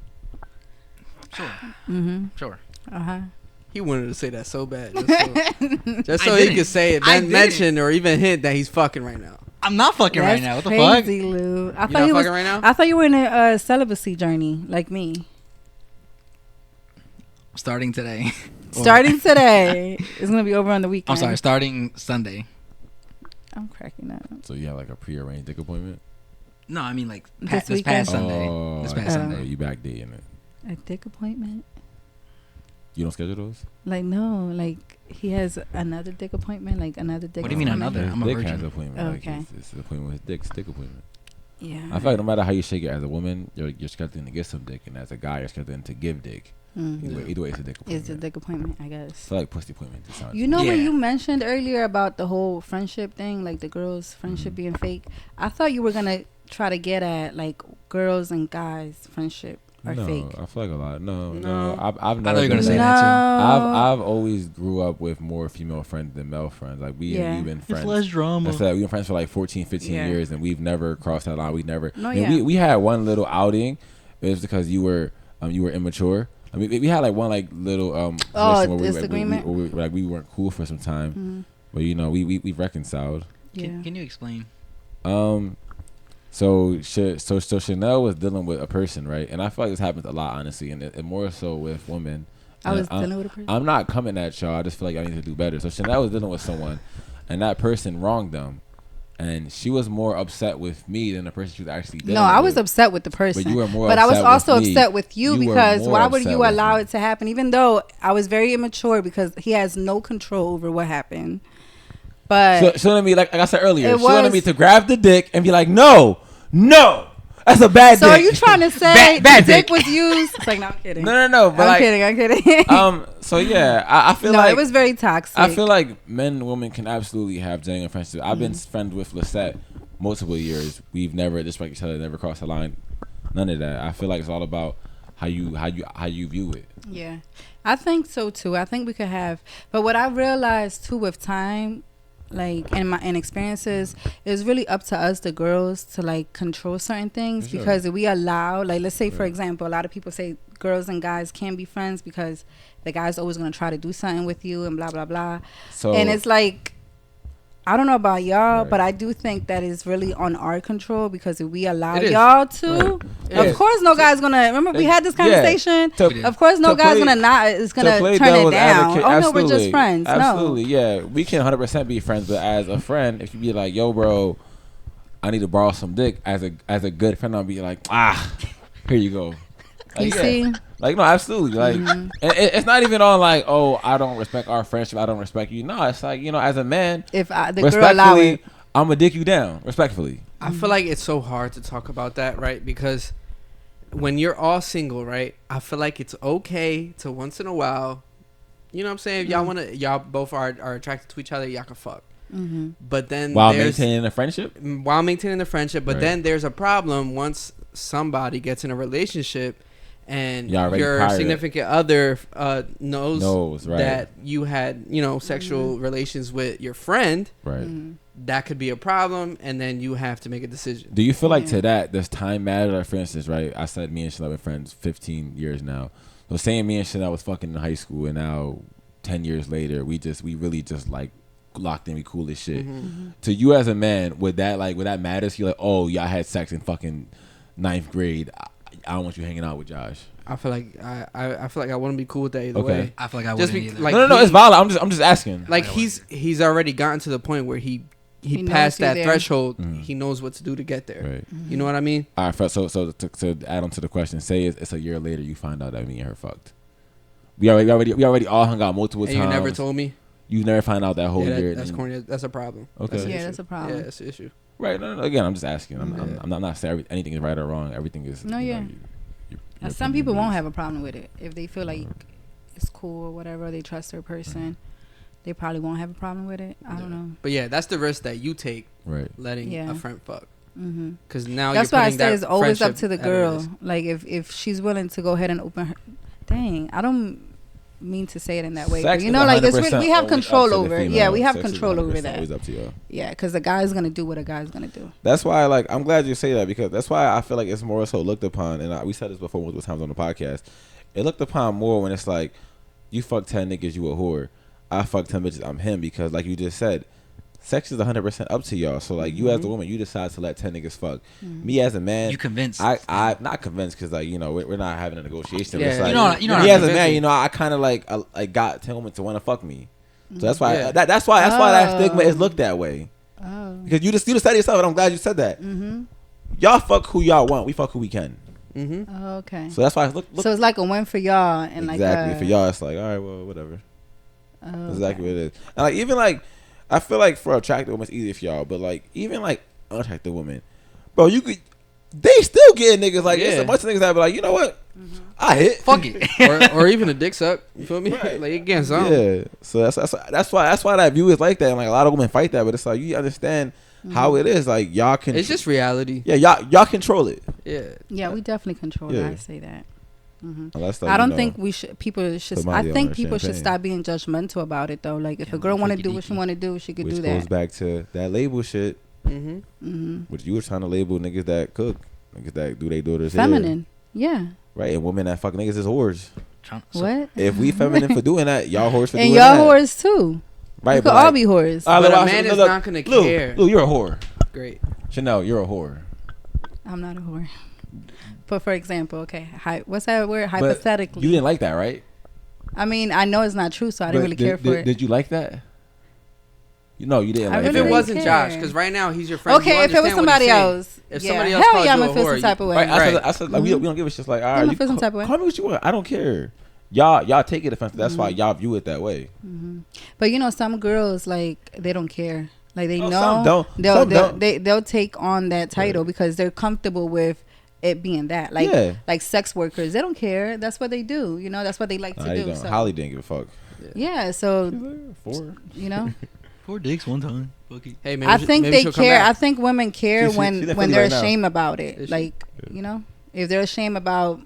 Sure. Mm-hmm. Sure. Uh-huh. He wanted to say that so bad. Just so I he didn't. could say it, I then didn't. mention or even hint that he's fucking right now. I'm not fucking right That's now. What the fuck? crazy, Lou. I You thought not you was. fucking right now? I thought you were in a celibacy journey like me. Starting today. Starting today, it's gonna be over on the weekend. I'm sorry. Starting Sunday. I'm cracking up. So you have like a prearranged dick appointment? No, I mean like This this past weekend? Sunday. Oh, This yeah. past Sunday. You back dating it? A dick appointment? You don't schedule those? Like no, like he has another dick appointment, like another dick. What do you mean appointment? another? His I'm a dick virgin. has an appointment. Okay. Like it's an appointment with his dick. It's a dick appointment. Yeah. I feel like no matter how you shake it as a woman, you're scheduling to get some dick, and as a guy, you're scheduling to give dick. Either way, it's a dick appointment. It's a dick appointment, I guess. I feel like pussy appointment. Just sounds You know when Yeah. you mentioned earlier about the whole friendship thing, like the girls' friendship being fake, I thought you were gonna try to get at like girls and guys' friendship are no, fake. I feel like a lot. No. No. I've I never thought you were gonna been say no. that I've always grew up with more female friends than male friends. Like we've been too. It's friends. less drama. I said we've been friends for like 14, 15 Yeah. years, and we've never crossed that line. We never. No, I mean, yeah. we had one little outing, it was because you were immature. I mean, we had like one like little disagreement. We weren't cool for some time, but you know we reconciled. Yeah. Can you explain? So Chanel was dealing with a person, right? And I feel like this happens a lot, honestly, and more so with women. I was dealing with a person. I'm not coming at y'all. I just feel like I need to do better. So Chanel was dealing with someone, and that person wronged them. And she was more upset with me than the person she was actually dealing with. No, I was upset with the person. But you were more But I was also upset with you You were because more why would upset you with allow me. it to happen? Even though I was very immature because he has no control over what happened. But she wanted me, like I said earlier, It she wanted was- me to grab the dick and be like, no, that's a bad so dick. are you trying to say Bad the dick dick. was used? It's like, no, I'm kidding. No. But I'm kidding. So yeah, I feel no, like it was very toxic. I feel like men and women can absolutely have genuine friendships. I've been friends with Lisette multiple years. We've never disrespected each other, never crossed the line. None of that. I feel like it's all about how you view it. Yeah, I think so too. I think we could have, but what I realized too with time, like in experiences, it's really up to us, the girls, to like control certain things. For sure. Because if we allow, like, let's say for example, a lot of people say girls and guys can't be friends because the guy's always gonna try to do something with you and blah blah blah. So And it's like, I don't know about y'all, Right. but I do think that is really on our control because if we allow It is. y'all to, Right. of course, no guy's gonna. Remember, we had this conversation. To- Of course, no to guy's play- is gonna play turn it devil's down. advocate, Oh no, we're just absolutely. friends. Absolutely, yeah. We can 100% be friends, but as a friend, if you be like, yo, bro, I need to borrow some dick, as a good friend, I'll be like, here you go. No, you see. Like, no, absolutely. Like, and it's not even on like, oh, I don't respect our friendship, I don't respect you. No, it's like, you know, as a man, If the girl allow respectfully, it, I'm gonna dick you down, respectfully. I feel like it's so hard to talk about that, right? Because when you're all single, right? I feel like it's okay to once in a while, you know what I'm saying? If y'all both are attracted to each other, y'all can fuck. But then While maintaining a friendship. But Right. then there's a problem once somebody gets in a relationship and Y'all already your prior to significant other knows right. that you had, sexual relations with your friend. Right. That could be a problem, and then you have to make a decision. Do you feel like to that does time matter? Like, for instance, right? I said me and Chanel have been friends 15 years now. So saying me and Chanel was fucking in high school, and now 10 years later, we really just like locked in, we cool as shit. To you as a man, would that matter? So you're like, oh yeah, I had sex in fucking 9th grade. I don't want you hanging out with Josh. I feel like I feel like I wouldn't be cool with that either way. I feel like I Just wouldn't either. like No, it's valid. I'm just asking. Like he's already gotten to the point where he passed knows that you're there. threshold. He knows what to do to get there. Right. You know what I mean? All right. So to add on to the question, say it's a year later, you find out that me and her fucked. We already all hung out multiple And times. you never told me. You never find out that whole year. That's corny. That's a problem. Okay. That's an Yeah, issue. that's a problem. Yeah, that's an issue. Right. No. Again, I'm just asking. I'm not saying anything is right or wrong. Everything is. No, yeah. Your Some opinion people won't is- have a problem with it if they feel like it's cool or whatever. They trust their person. They probably won't have a problem with it. I don't know. But yeah, that's the risk that you take Right. letting Yeah. a friend fuck. Mm-hmm. Because now That's you're why I putting say that it's always up friendship to the at girl. risk. Like if she's willing to go ahead and open her. Dang, I don't mean to say it in that way. But Sex you is know, like it's 100% we have always up control to the over. female. Yeah, we have Sex is control over 100% that. always up to y'all. Yeah, because the guy's gonna do what a guy's gonna do. That's why, I'm glad you say that, because that's why I feel like it's more so looked upon, and we said this before multiple times on the podcast. It looked upon more when it's like, you fuck 10 niggas, you a whore. I fuck 10 bitches, I'm him, because like you just said, sex is 100% up to y'all. So like you as a woman, you decide to let 10 niggas fuck. Me as a man, You convinced. I not convinced, because like we're not having a negotiation. Yeah. It's like, You know me what as I'm a man, convincing. I kind of like got 10 women to want to fuck me. So that's why Yeah. that's why that stigma is looked that way. Oh. Because you just said it yourself, and I'm glad you said that. Y'all fuck who y'all want. We fuck who we can. Oh, okay. So that's why look So it's like a win for y'all and exactly like for y'all. It's like, all right, well, whatever. Oh, That's exactly what it is. And like even like, I feel like for attractive women it's easier for y'all, but like even like unattractive women, bro, they still get niggas. Like it's a bunch of niggas that be like, you know what, I hit. Fuck it. or even a dick suck. You feel me? Right. Like again, something. Yeah. So that's why that view is like that. And like a lot of women fight that, but it's like you understand how it is. Like y'all can. It's just reality. Yeah, y'all control it. Yeah. Yeah, we definitely control Yeah. it. I say that. Unless, like, I don't you know, think we should. People should. put Molly I on think her people should champagne. stop being judgmental about it, though. Like, if Yeah, a girl want to freaky do what she deaky. want to do, she could which do goes that. back to that label shit, Mm-hmm. which you were trying to label niggas that cook, niggas that do their daughters hair. Feminine. Yeah. Right, and women that fuck niggas is whores. What? If we feminine for doing that, y'all whores for and doing y'all that. whores too. Right, we could all be whores. But a man is not gonna care. Lou, you're a whore. Great. Chanel, you're a whore. I'm not a whore. But for example, okay, what's that word? Hypothetically. But you didn't like that, right? I mean, I know it's not true, so I didn't really care for it. Did you like that? No, you didn't. If it wasn't Josh, because right now he's your friend. Okay, if it was somebody else, if somebody else called you a whore, feel some type of way. Right, I said like, we don't give a shit. Like, all right, you feel some type of way. Call me what you want. I don't care. Y'all take it offensive. That's why y'all view it that way. But you know, some girls like they don't care. Like they know some don't. They'll take on that title because they're comfortable with it being that. Like sex workers, they don't care. That's what they do. You know, that's what they like to do. So. Holly didn't give a fuck. Yeah, so 4. You know, 4 dicks one time. Hey, I think they care. I think women care when they're ashamed about it. Like you know, if they're ashamed about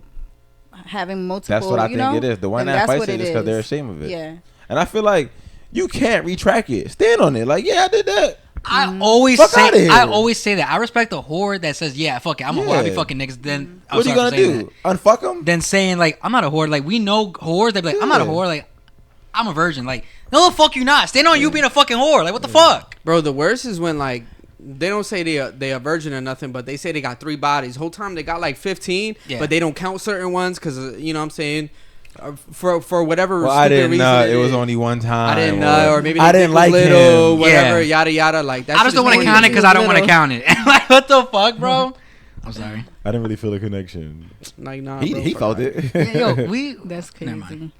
having multiple. That's what I think it is. The one that fights it is because they're ashamed of it. Yeah. And I feel like you can't retract it. Stand on it. Like, yeah, I did that. I always say that. I respect a whore that says, yeah, fuck it. I'm a whore. I be fucking niggas. Then what are you gonna do? Unfuck them? Then saying like, I'm not a whore. Like we know whores. They be like, I'm not a whore. Like I'm a virgin. Like no, the fuck you not. Stand on you being a fucking whore. Like what the fuck, bro? The worst is when like they don't say they a virgin or nothing, but they say they got 3 bodies. Whole time they got like 15, but they don't count certain ones because you know what I'm saying. For whatever well, stupid I didn't reason, know. It was only one time. I didn't know, or maybe I didn't like little, him. whatever, yada yada. Like that's I just don't want to count it because I don't want to count it. Like what the fuck, bro? I'm sorry. I didn't really feel a connection. Like nah, he felt it. Yo, that's crazy.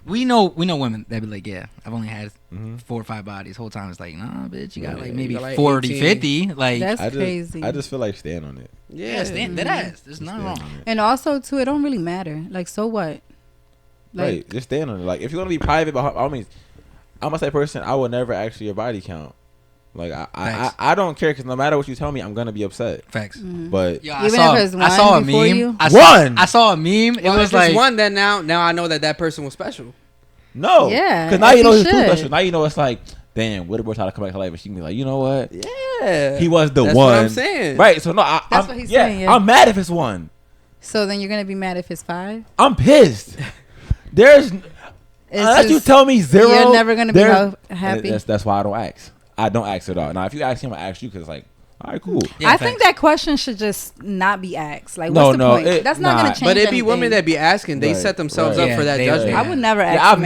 We know women that be like, yeah, I've only had 4 or 5 bodies. Whole time it's like, nah, bitch, you got like maybe like 40, 18. 50. Like that's crazy. I just feel like stand on it. Yeah, stand that ass. There's nothing wrong. And also too, it don't really matter. Like so what? Like, right, just stand on it. Like if you're gonna be private, but I mean, I'm a type person. I will never ask you your body count. Like I don't care because no matter what you tell me, I'm gonna be upset. Facts. But yo, I saw a meme. I saw a meme. Well, it was like one. Then now I know that person was special. No, yeah, because now you know he's too special. Now you know it's like, damn, what if we're trying to come back to life? And she can be like, you know what? Yeah, he was the that's one. What I'm saying. Right. So no, that's what he's saying. Yeah. I'm mad if it's 1. So then you're gonna be mad if it's 5. I'm pissed. There's unless you tell me 0, you're never gonna be happy. That's why I don't ask. I don't ask at all. Now, if you ask him, I ask you because like, all right, cool. Yeah, I think that question should just not be asked. Like, what's the point? That's not gonna change. But it be women that be asking. They set themselves up for that judgment. I would never ask. I've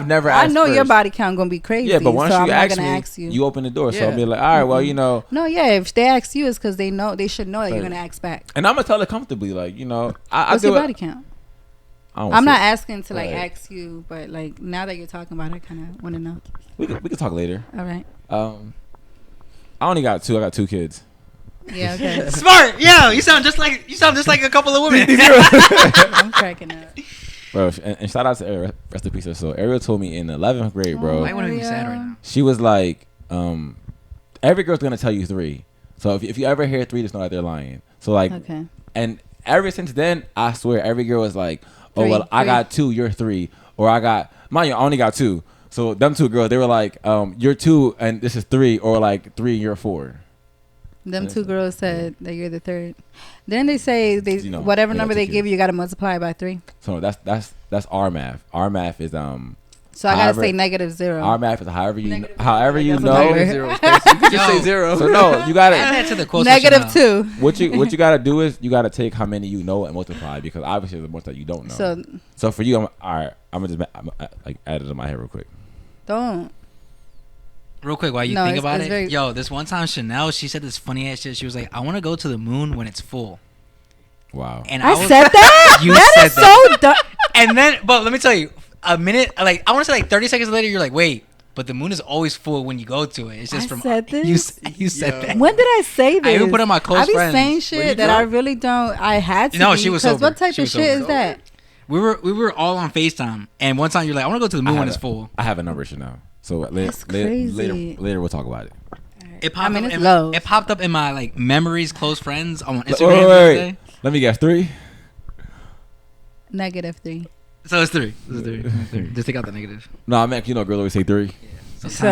never asked. I know your body count gonna be crazy. Yeah, but once so you ask me, you open the door. So I'll be like, all right, well, you know. No, yeah. If they ask you, it's because they know they should know that you're gonna ask back. And I'm gonna tell it comfortably, like you know, what's your body count? I'm not asking to like ask you, but like now that you're talking about it, I kind of want to know. We can talk later. All right. I only got 2. I got 2 kids. Yeah. Okay. Smart. Yo, you sound just like a couple of women. I'm cracking up. Bro, and shout out to Ariel. Rest in peace. So Ariel told me in 11th grade, bro. I want to be sad right now. She was like, every girl's gonna tell you 3. So if you ever hear 3, just know that they're lying. So like, and ever since then, I swear every girl was like, oh well, I got 2, you're 3, or I only got 2. So them 2 girls, they were like, you're 2 and this is 3, or like 3 and you're 4. Them 2 girls said that you're the 3rd. Then they say whatever number they give you, you got to multiply by 3. So that's our math. Our math is So I gotta say -0. Our math is however you know. You can just say 0. So no, you gotta add to the -2. What you gotta do is you gotta take how many you know and multiply because obviously there's more that you don't know. So for you, I'm gonna just like add it in my head real quick. Don't. Real quick, while you think about it, yo, this one time Chanel, she said this funny ass shit. She was like, "I want to go to the moon when it's full." Wow. And I said that. You that said is so dumb. And then, but let me tell you, a minute, like I want to say, like 30 seconds later, you're like, "Wait, but the moon is always full when you go to it." It's just said this? You said that. When did I say this? I even put on my close friends. I be saying shit that I really don't. I had to. No, she was sober. Because what type of shit is that? We were all on FaceTime, and one time you're like, "I want to go to the moon when it's full." I have a number Chanel. So later we'll talk about it. It popped up in my like memories, close friends on Instagram. Wait. Let me guess. 3. -3. So it's 3. Just take out the negative. No, I meant girls always say 3. Yeah, so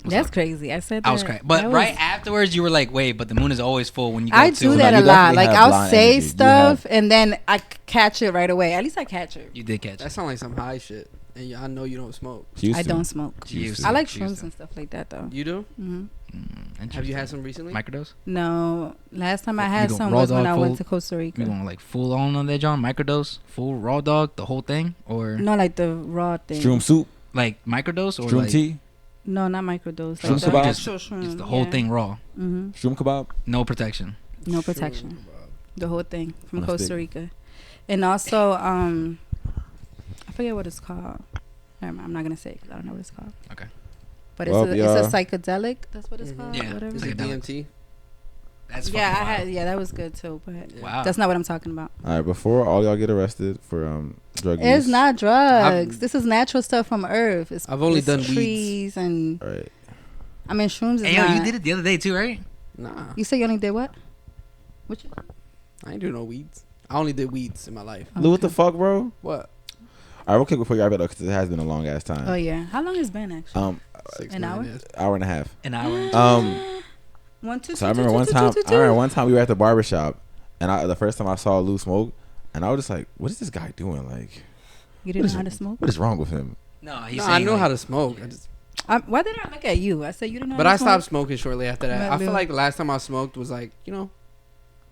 That's crazy. I said that. I was crazy. But right afterwards, you were like, wait, but the moon is always full when you go I to. do that a lot. Like, I'll say stuff, and then I catch it right away. At least I catch it. You did catch it. That sounds like some high shit. And I know you don't smoke. I don't smoke. I like shrooms and stuff like that, though. You do? Mm-hmm. Have you had some recently? Microdose? No. Last time I had some was when I went to Costa Rica. You going like full on that, John? Microdose? Full raw dog? The whole thing? Or no, like the raw thing. Shroom soup? Like microdose? Or shroom like tea? No, not microdose. Shroom like kebab? Just the whole thing raw. Mm-hmm. Shroom kebab? No protection. No protection. The whole thing from That's Costa Rica. And also, I forget what it's called. I'm not gonna say it because I don't know what it's called. Okay. But it's a psychedelic. That's what it's called. Yeah. Whatever. Is it DMT? That's I had. Yeah, that was good too. But wow, that's not what I'm talking about. All right, before all y'all get arrested for drug use. It's not drugs. This is natural stuff from Earth. I've only done trees weeds. and. All right. I mean, shrooms is hey, not. yo, you did it the other day too, right? Nah. You said you only did what? What you? I ain't doing no weeds. I only did weeds in my life. Okay. Lou, what the fuck, bro? What? All right, real quick before you wrap it up, because it has been a long ass time. Oh yeah. How long has it been actually? 6 An hour? years. Hour and a half. An hour. So I remember one time we were at the barbershop, and the first time I saw Lou smoke, and I was just like, what is this guy doing? Like, you didn't know how to smoke? What is wrong with him? No, I know how to smoke. Yeah. Why did I look at you? I said you didn't know. But how I to stopped smoke? smoking shortly after that. I feel like the last time I smoked was like,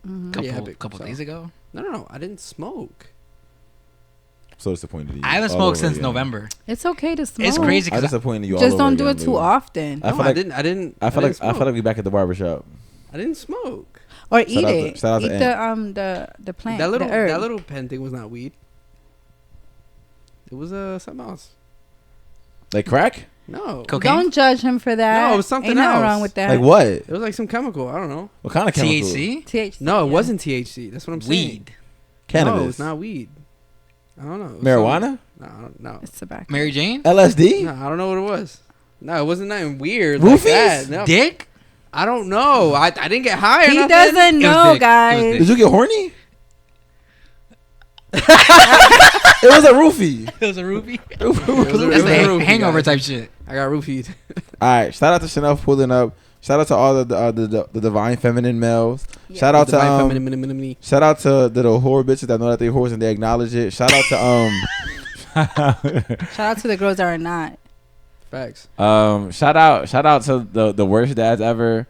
couple days ago. No, I didn't smoke. So disappointed in you. I haven't smoked since November. It's okay to smoke. It's crazy. I'm disappointed in you. Just don't do it too often. I feel like we back at the barbershop. I didn't smoke. Or eat it. Eat the plant. That the little pen thing was not weed. It was something else. Like crack? No. Cocaine? Don't judge him for that. No, it was something Ain't nothing else. wrong with that. Like what? It was like some chemical. I don't know. What kind of chemical? THC? No, it wasn't THC. That's what I'm saying. Weed. Cannabis. No, it's not weed. I don't know. Marijuana? No. It's tobacco. Mary Jane? LSD? No, I don't know what it was. No, it wasn't nothing weird. Roofies? Like that. No. Dick? I don't know. I didn't get high or He nothing. doesn't know, guys. Did you get horny? It was a roofie. It was a roofie? That's a hangover type shit. I got roofied. All right. Shout out to Chanel for pulling up. Shout out to all the divine feminine males. Yeah. Shout out to shout out to the whore bitches that know that they whores and they acknowledge it. Shout out to shout out to the girls that are not. Facts. Shout out to the worst dads ever,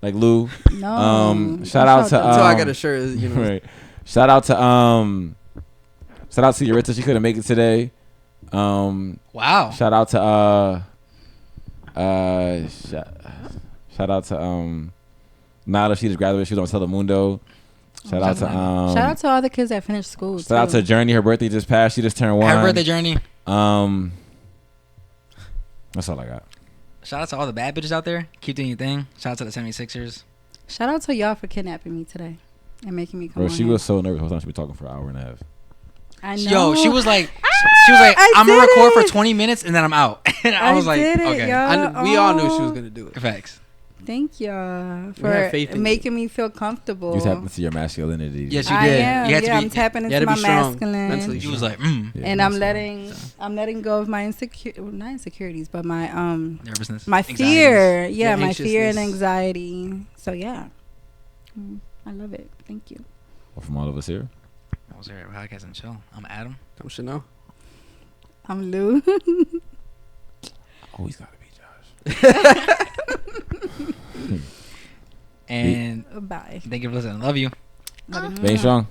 like Lou. No. Shout out to until I got a shirt, you know. Right. Shout out to Yuritsa. She couldn't make it today. Wow. Shout out to shout out to Nala. She just graduated. She was on Telemundo. Shout out to all the kids that finished school. Shout out to Journey. Her birthday just passed. She just turned 1. Happy birthday, Journey. That's all I got. Shout out to all the bad bitches out there. Keep doing your thing. Shout out to the 76ers. Shout out to y'all for kidnapping me today and making me come Bro, on she here. was so nervous. The whole time she was talking for an hour and a half. I know. Yo, she was like, I'm gonna record for 20 minutes and then I'm out. And I was like, okay. We all knew she was gonna do it. Facts. Thank y'all for making me feel comfortable. You tapped into your masculinity. Yes, you did. I'm tapping into my masculine. You was like, and I'm letting go of my not insecurities, but my nervousness, my fear. Yeah, my fear and anxiety. So yeah, I love it. Thank you. Well, from all of us here. I was here at PodcastNChill. I'm Adam. I'm Chanel. I'm Lou. Always gotta be Josh. And bye. thank you for listening. Love you. Stay strong.